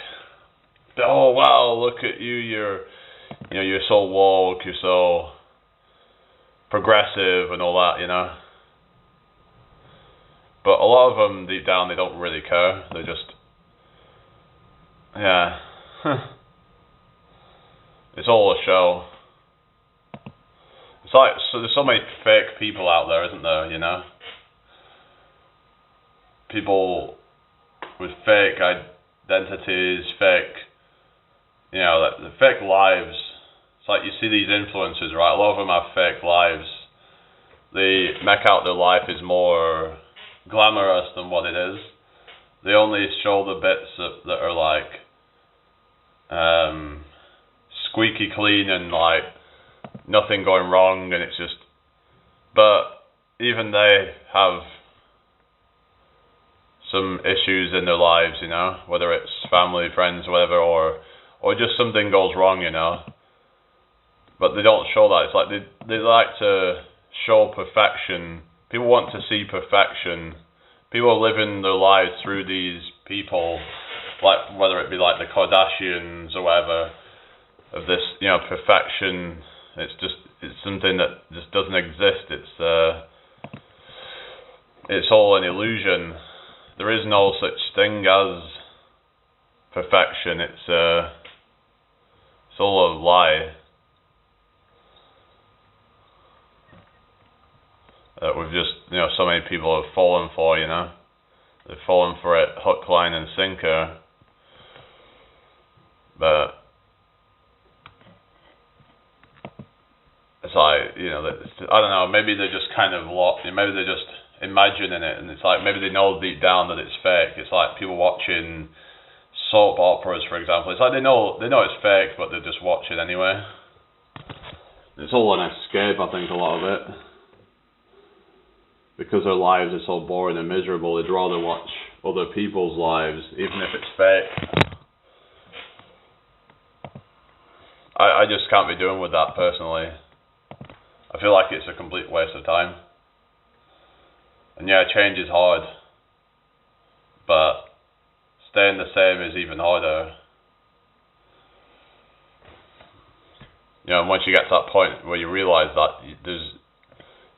oh wow, look at you, you're so woke, you're so progressive and all that, you know. But a lot of them deep down, they don't really care. They just, yeah. It's all a show. It's like, so there's so many fake people out there, isn't there, you know? People with fake identities, fake, you know, like the fake lives. It's like you see these influencers, right? A lot of them have fake lives. They make out their life is more glamorous than what it is. They only show the bits that are like squeaky clean and like nothing going wrong, and it's just, but even they have some issues in their lives, you know, whether it's family, friends, whatever, or just something goes wrong, you know, but they don't show that. It's like they like to show perfection. People want to see perfection. People are living their lives through these people, like whether it be like the Kardashians or whatever, of this, you know, perfection. It's something that just doesn't exist. It's all an illusion. There is no such thing as perfection. It's all a lie. That we've just, you know, so many people have fallen for, you know. They've fallen for it hook, line and sinker. But it's like, you know, I don't know, maybe they're just kind of locked, maybe they're just imagining it, and it's like, maybe they know deep down that it's fake. It's like people watching soap operas, for example. It's like they know it's fake, but they're just watching anyway. It's all an escape, I think, a lot of it. Because their lives are so boring and miserable, they'd rather watch other people's lives, even if it's fake. I just can't be doing with that personally. I feel like it's a complete waste of time. And yeah, change is hard, but staying the same is even harder. You know, once you get to that point where you realise that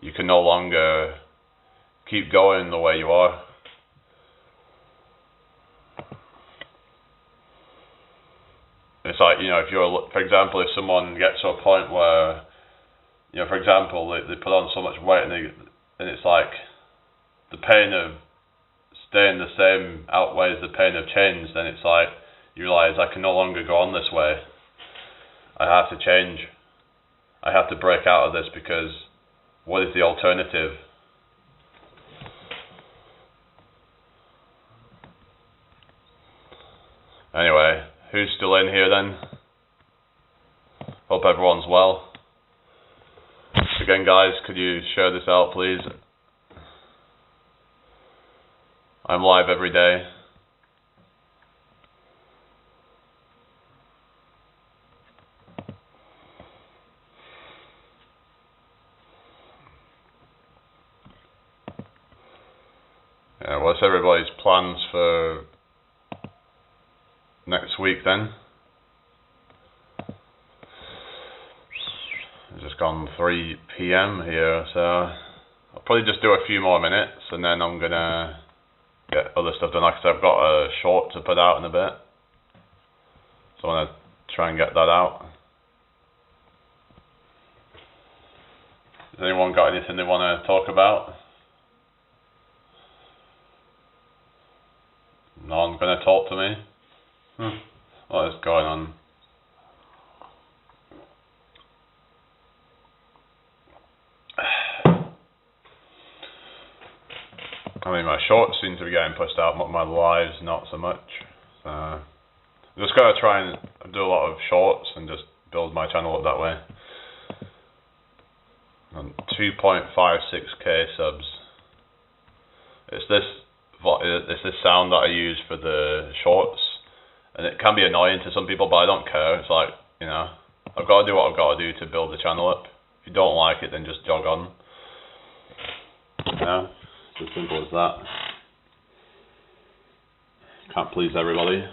you can no longer keep going the way you are. It's like, you know, if you're, for example, if someone gets to a point where, you know, for example, they put on so much weight and it's like the pain of staying the same outweighs the pain of change, then it's like you realise I can no longer go on this way. I have to change. I have to break out of this, because what is the alternative? Anyway, who's still in here then? Hope everyone's well. Again, guys, could you share this out, please? I'm live every day. Yeah, what's everybody's plans for next week then? It's just gone 3 PM here, so I'll probably just do a few more minutes and then I'm gonna get other stuff done. Like I said, I've got a short to put out in a bit, so I want to try and get that out. Has anyone got anything they want to talk about? No one's going to talk to me? What is going on? I mean, my shorts seem to be getting pushed out, but my lives not so much. So I'm just going to try and do a lot of shorts and just build my channel up that way. And 2.56k subs. It's this sound that I use for the shorts, and it can be annoying to some people, but I don't care. It's like, you know, I've got to do what I've got to do to build the channel up. If you don't like it, then just jog on. You know, it's as simple as that. Can't please everybody.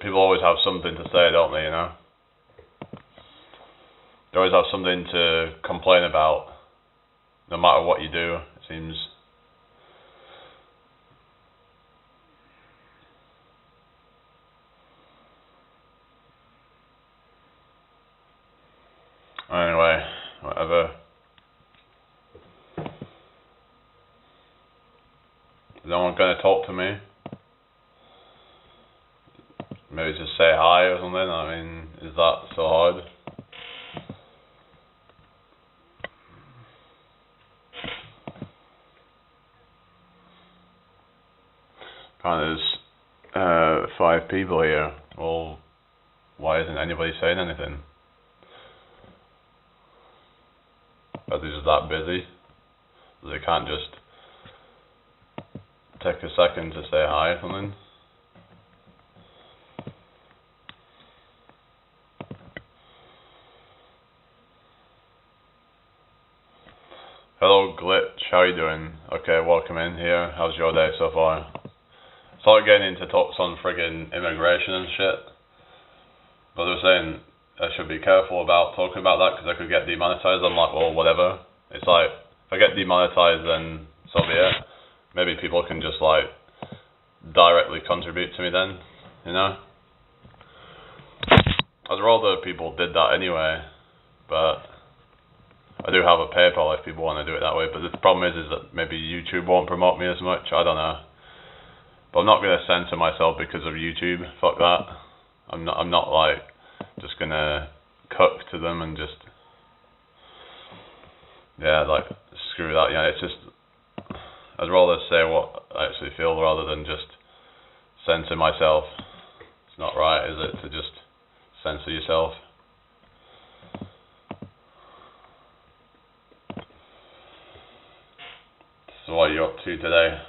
People always have something to say, don't they, you know? They always have something to complain about, no matter what you do, it seems. Anyway, whatever. Is no one going to talk to me? Maybe just say hi or something? I mean, is that so hard? Apparently there's 5 people here. Well, why isn't anybody saying anything? Are they just that busy? They can't just take a second to say hi or something? Hello Glitch, how you doing? Okay, welcome in here. How's your day so far? Started getting into talks on friggin' immigration and shit, but they're saying I should be careful about talking about that because I could get demonetized. I'm like, well, whatever. It's like, if I get demonetized, then so be it. Maybe people can just like directly contribute to me then, you know? I'd rather people did that anyway, but I do have a PayPal if people want to do it that way. But the problem is that maybe YouTube won't promote me as much. I don't know. But I'm not going to censor myself because of YouTube. Fuck that. I'm not like just going to cook to them and just, yeah, like screw that. Yeah, it's just, I'd rather say what I actually feel rather than just censor myself. It's not right, is it, to just censor yourself? So what are you up to today?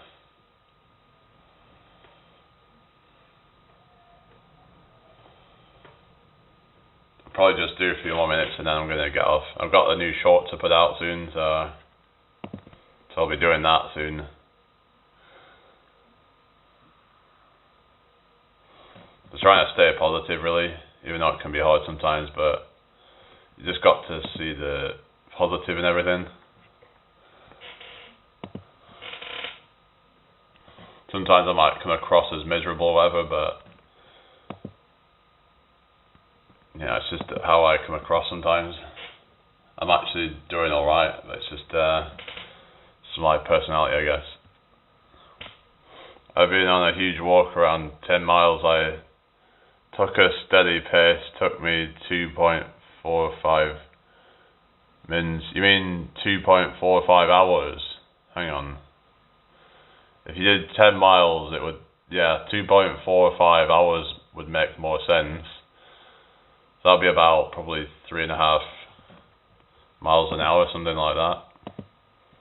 I'll probably just do a few more minutes and then I'm going to get off. I've got a new short to put out soon, so I'll be doing that soon. Just trying to stay positive really, even though it can be hard sometimes, but you just got to see the positive in everything. Sometimes I might come across as miserable or whatever, but yeah, it's just how I come across sometimes. I'm actually doing alright, but it's just it's my personality, I guess. I've been on a huge walk around 10 miles. I took a steady pace, took me 2.45 You mean 2.45 hours? Hang on. If you did 10 miles, it would, 2.45 hours would make more sense. So that'd be about probably 3.5 miles an hour, something like that.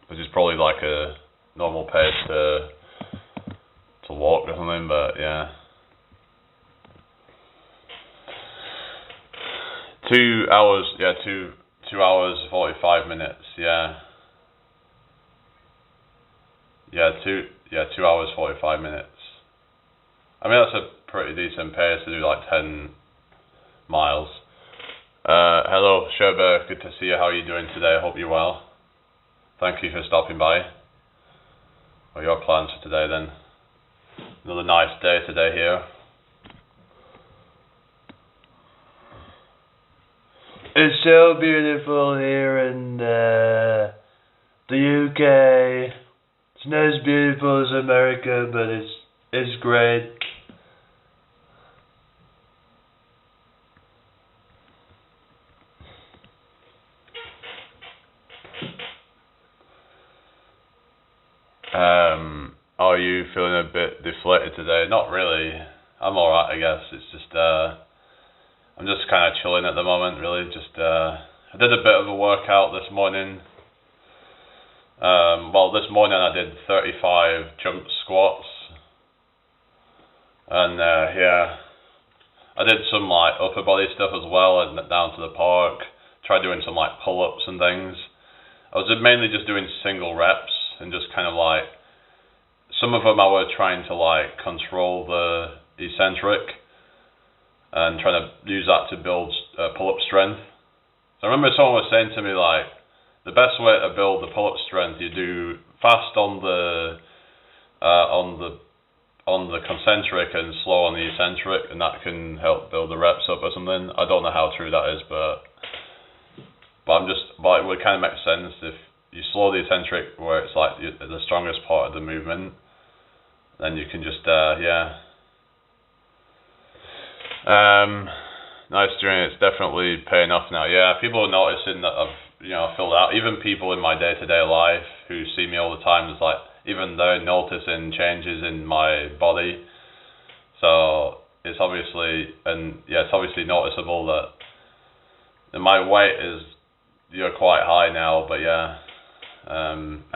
Which is probably like a normal pace to walk or something, but yeah. 2 hours, 2 hours 45 minutes, yeah. 2 hours 45 minutes. I mean, that's a pretty decent pace to do like 10 miles. Hello, Sherba, good to see you. How are you doing today? I hope you're well. Thank you for stopping by. What are your plans for today then? Another nice day today here. It's so beautiful here in the UK. It's not as beautiful as America, but it's great. Are you feeling a bit deflated today? Not really. I'm alright, I guess. It's just I'm just kind of chilling at the moment, really. I did a bit of a workout this morning. This morning I did 35 jump squats. And I did some like upper body stuff as well, and down to the park. Tried doing some like pull-ups and things. I was mainly just doing single reps and just kind of like, some of them I was trying to like control the eccentric and trying to use that to build pull-up strength. So I remember someone was saying to me like, the best way to build the pull-up strength, you do fast on the concentric and slow on the eccentric, and that can help build the reps up or something. I don't know how true that is, but it would kind of make sense if you slow the eccentric where it's like the strongest part of the movement, then you can just nice doing. It's definitely paying off now. Yeah, people are noticing that I've filled out. Even people in my day-to-day life who see me all the time, it's like even they're noticing changes in my body. So it's obviously noticeable that my weight is quite high now. But yeah.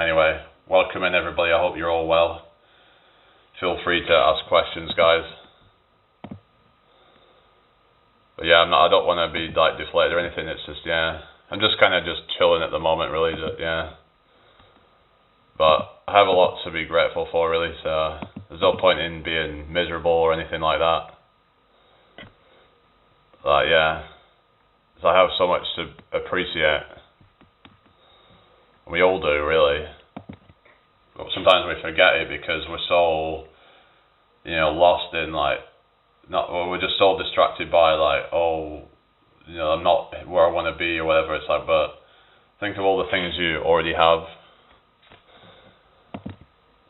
Anyway, welcome in everybody. I hope you're all well. Feel free to ask questions, guys. But yeah, I don't want to be like deflated or anything. It's just I'm just kind of just chilling at the moment, really. But I have a lot to be grateful for, really. So there's no point in being miserable or anything like that. But yeah, so I have so much to appreciate. We all do, really. But sometimes we forget it because we're so, lost in we're just so distracted by I'm not where I want to be or whatever. It's like, but think of all the things you already have.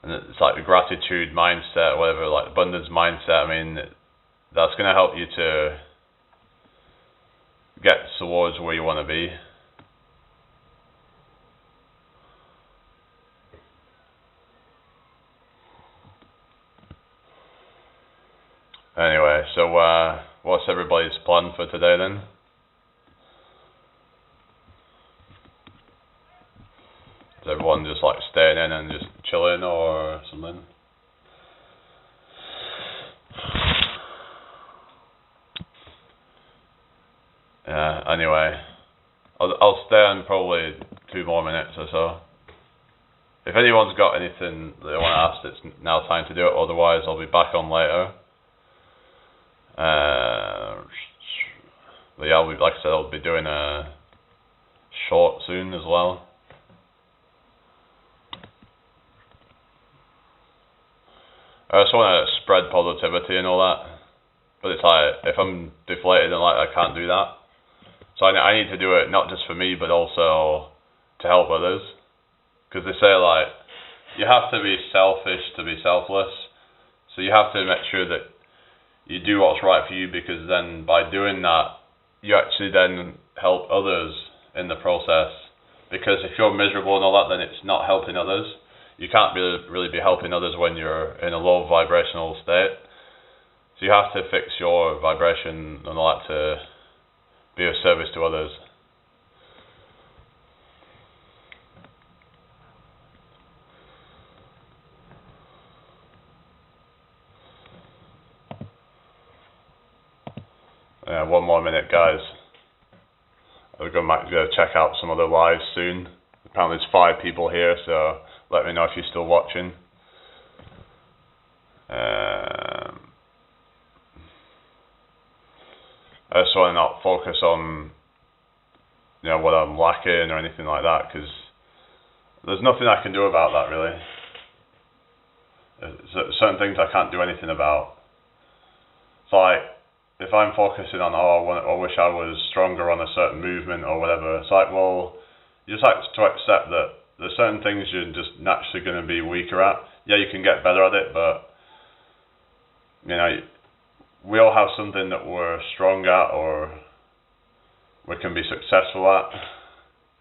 And it's like the gratitude mindset, whatever, like abundance mindset. I mean, that's going to help you to get towards where you want to be. Anyway, so what's everybody's plan for today then? Is everyone just like staying in and just chilling or something? Yeah, anyway, I'll stay on probably 2 more minutes or so. If anyone's got anything they want to ask, it's now time to do it, otherwise I'll be back on later. But yeah, like I said, I'll be doing a short soon as well. I just want to spread positivity and all that, but it's like, if I'm deflated and I can't do that, so I need to do it not just for me, but also to help others, because they say you have to be selfish to be selfless, so you have to make sure that you do what's right for you, because then by doing that, you actually then help others in the process. because if you're miserable and all that, then it's not helping others. You can't really be helping others when you're in a low vibrational state. So you have to fix your vibration and all that to be of service to others. Yeah, 1 more minute, guys. We're going to check out some other lives soon. Apparently there's 5 people here, so let me know if you're still watching. I just want to not focus on, you know, what I'm lacking or anything like that, because there's nothing I can do about that, really. Certain things I can't do anything about. It's like, if I'm focusing on, I wish I was stronger on a certain movement or whatever, it's like, well, you just have to accept that there's certain things you're just naturally going to be weaker at. Yeah, you can get better at it, but, you know, we all have something that we're strong at or we can be successful at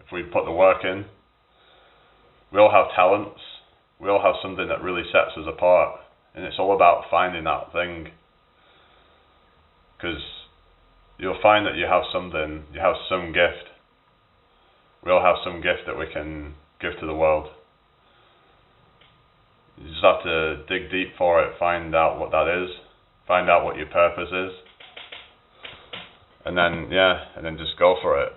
if we put the work in. We all have talents. We all have something that really sets us apart, and it's all about finding that thing. Because you'll find that you have something, you have some gift. We all have some gift that we can give to the world. You just have to dig deep for it, find out what that is, find out what your purpose is, and then, and then just go for it.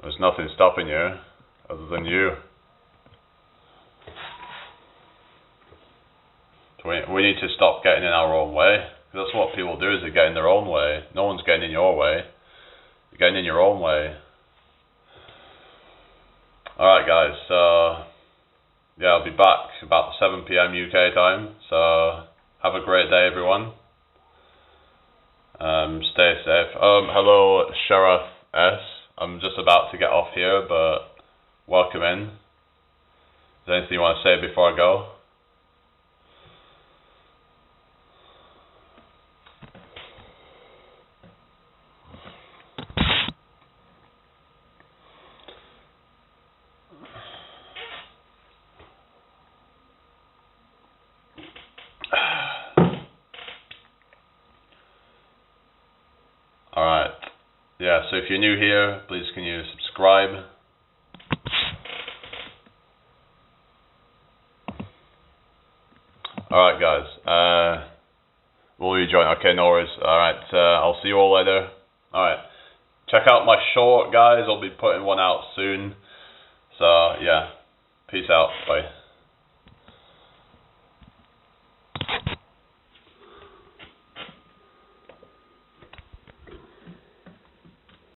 There's nothing stopping you other than you. So we need to stop getting in our own way. That's what people do, is they get in their own way. No one's getting in your way. You're getting in your own way. Alright guys, so yeah, I'll be back about 7 PM UK time. So have a great day, everyone. Stay safe. Hello Sheriff S. I'm just about to get off here, but welcome in. Is there anything you want to say before I go? Alright, yeah, so if you're new here, please can you subscribe? Alright guys, will you join? Okay, no worries. Alright, I'll see you all later. Alright, check out my short, guys. I'll be putting one out soon. So, yeah, peace out, bye.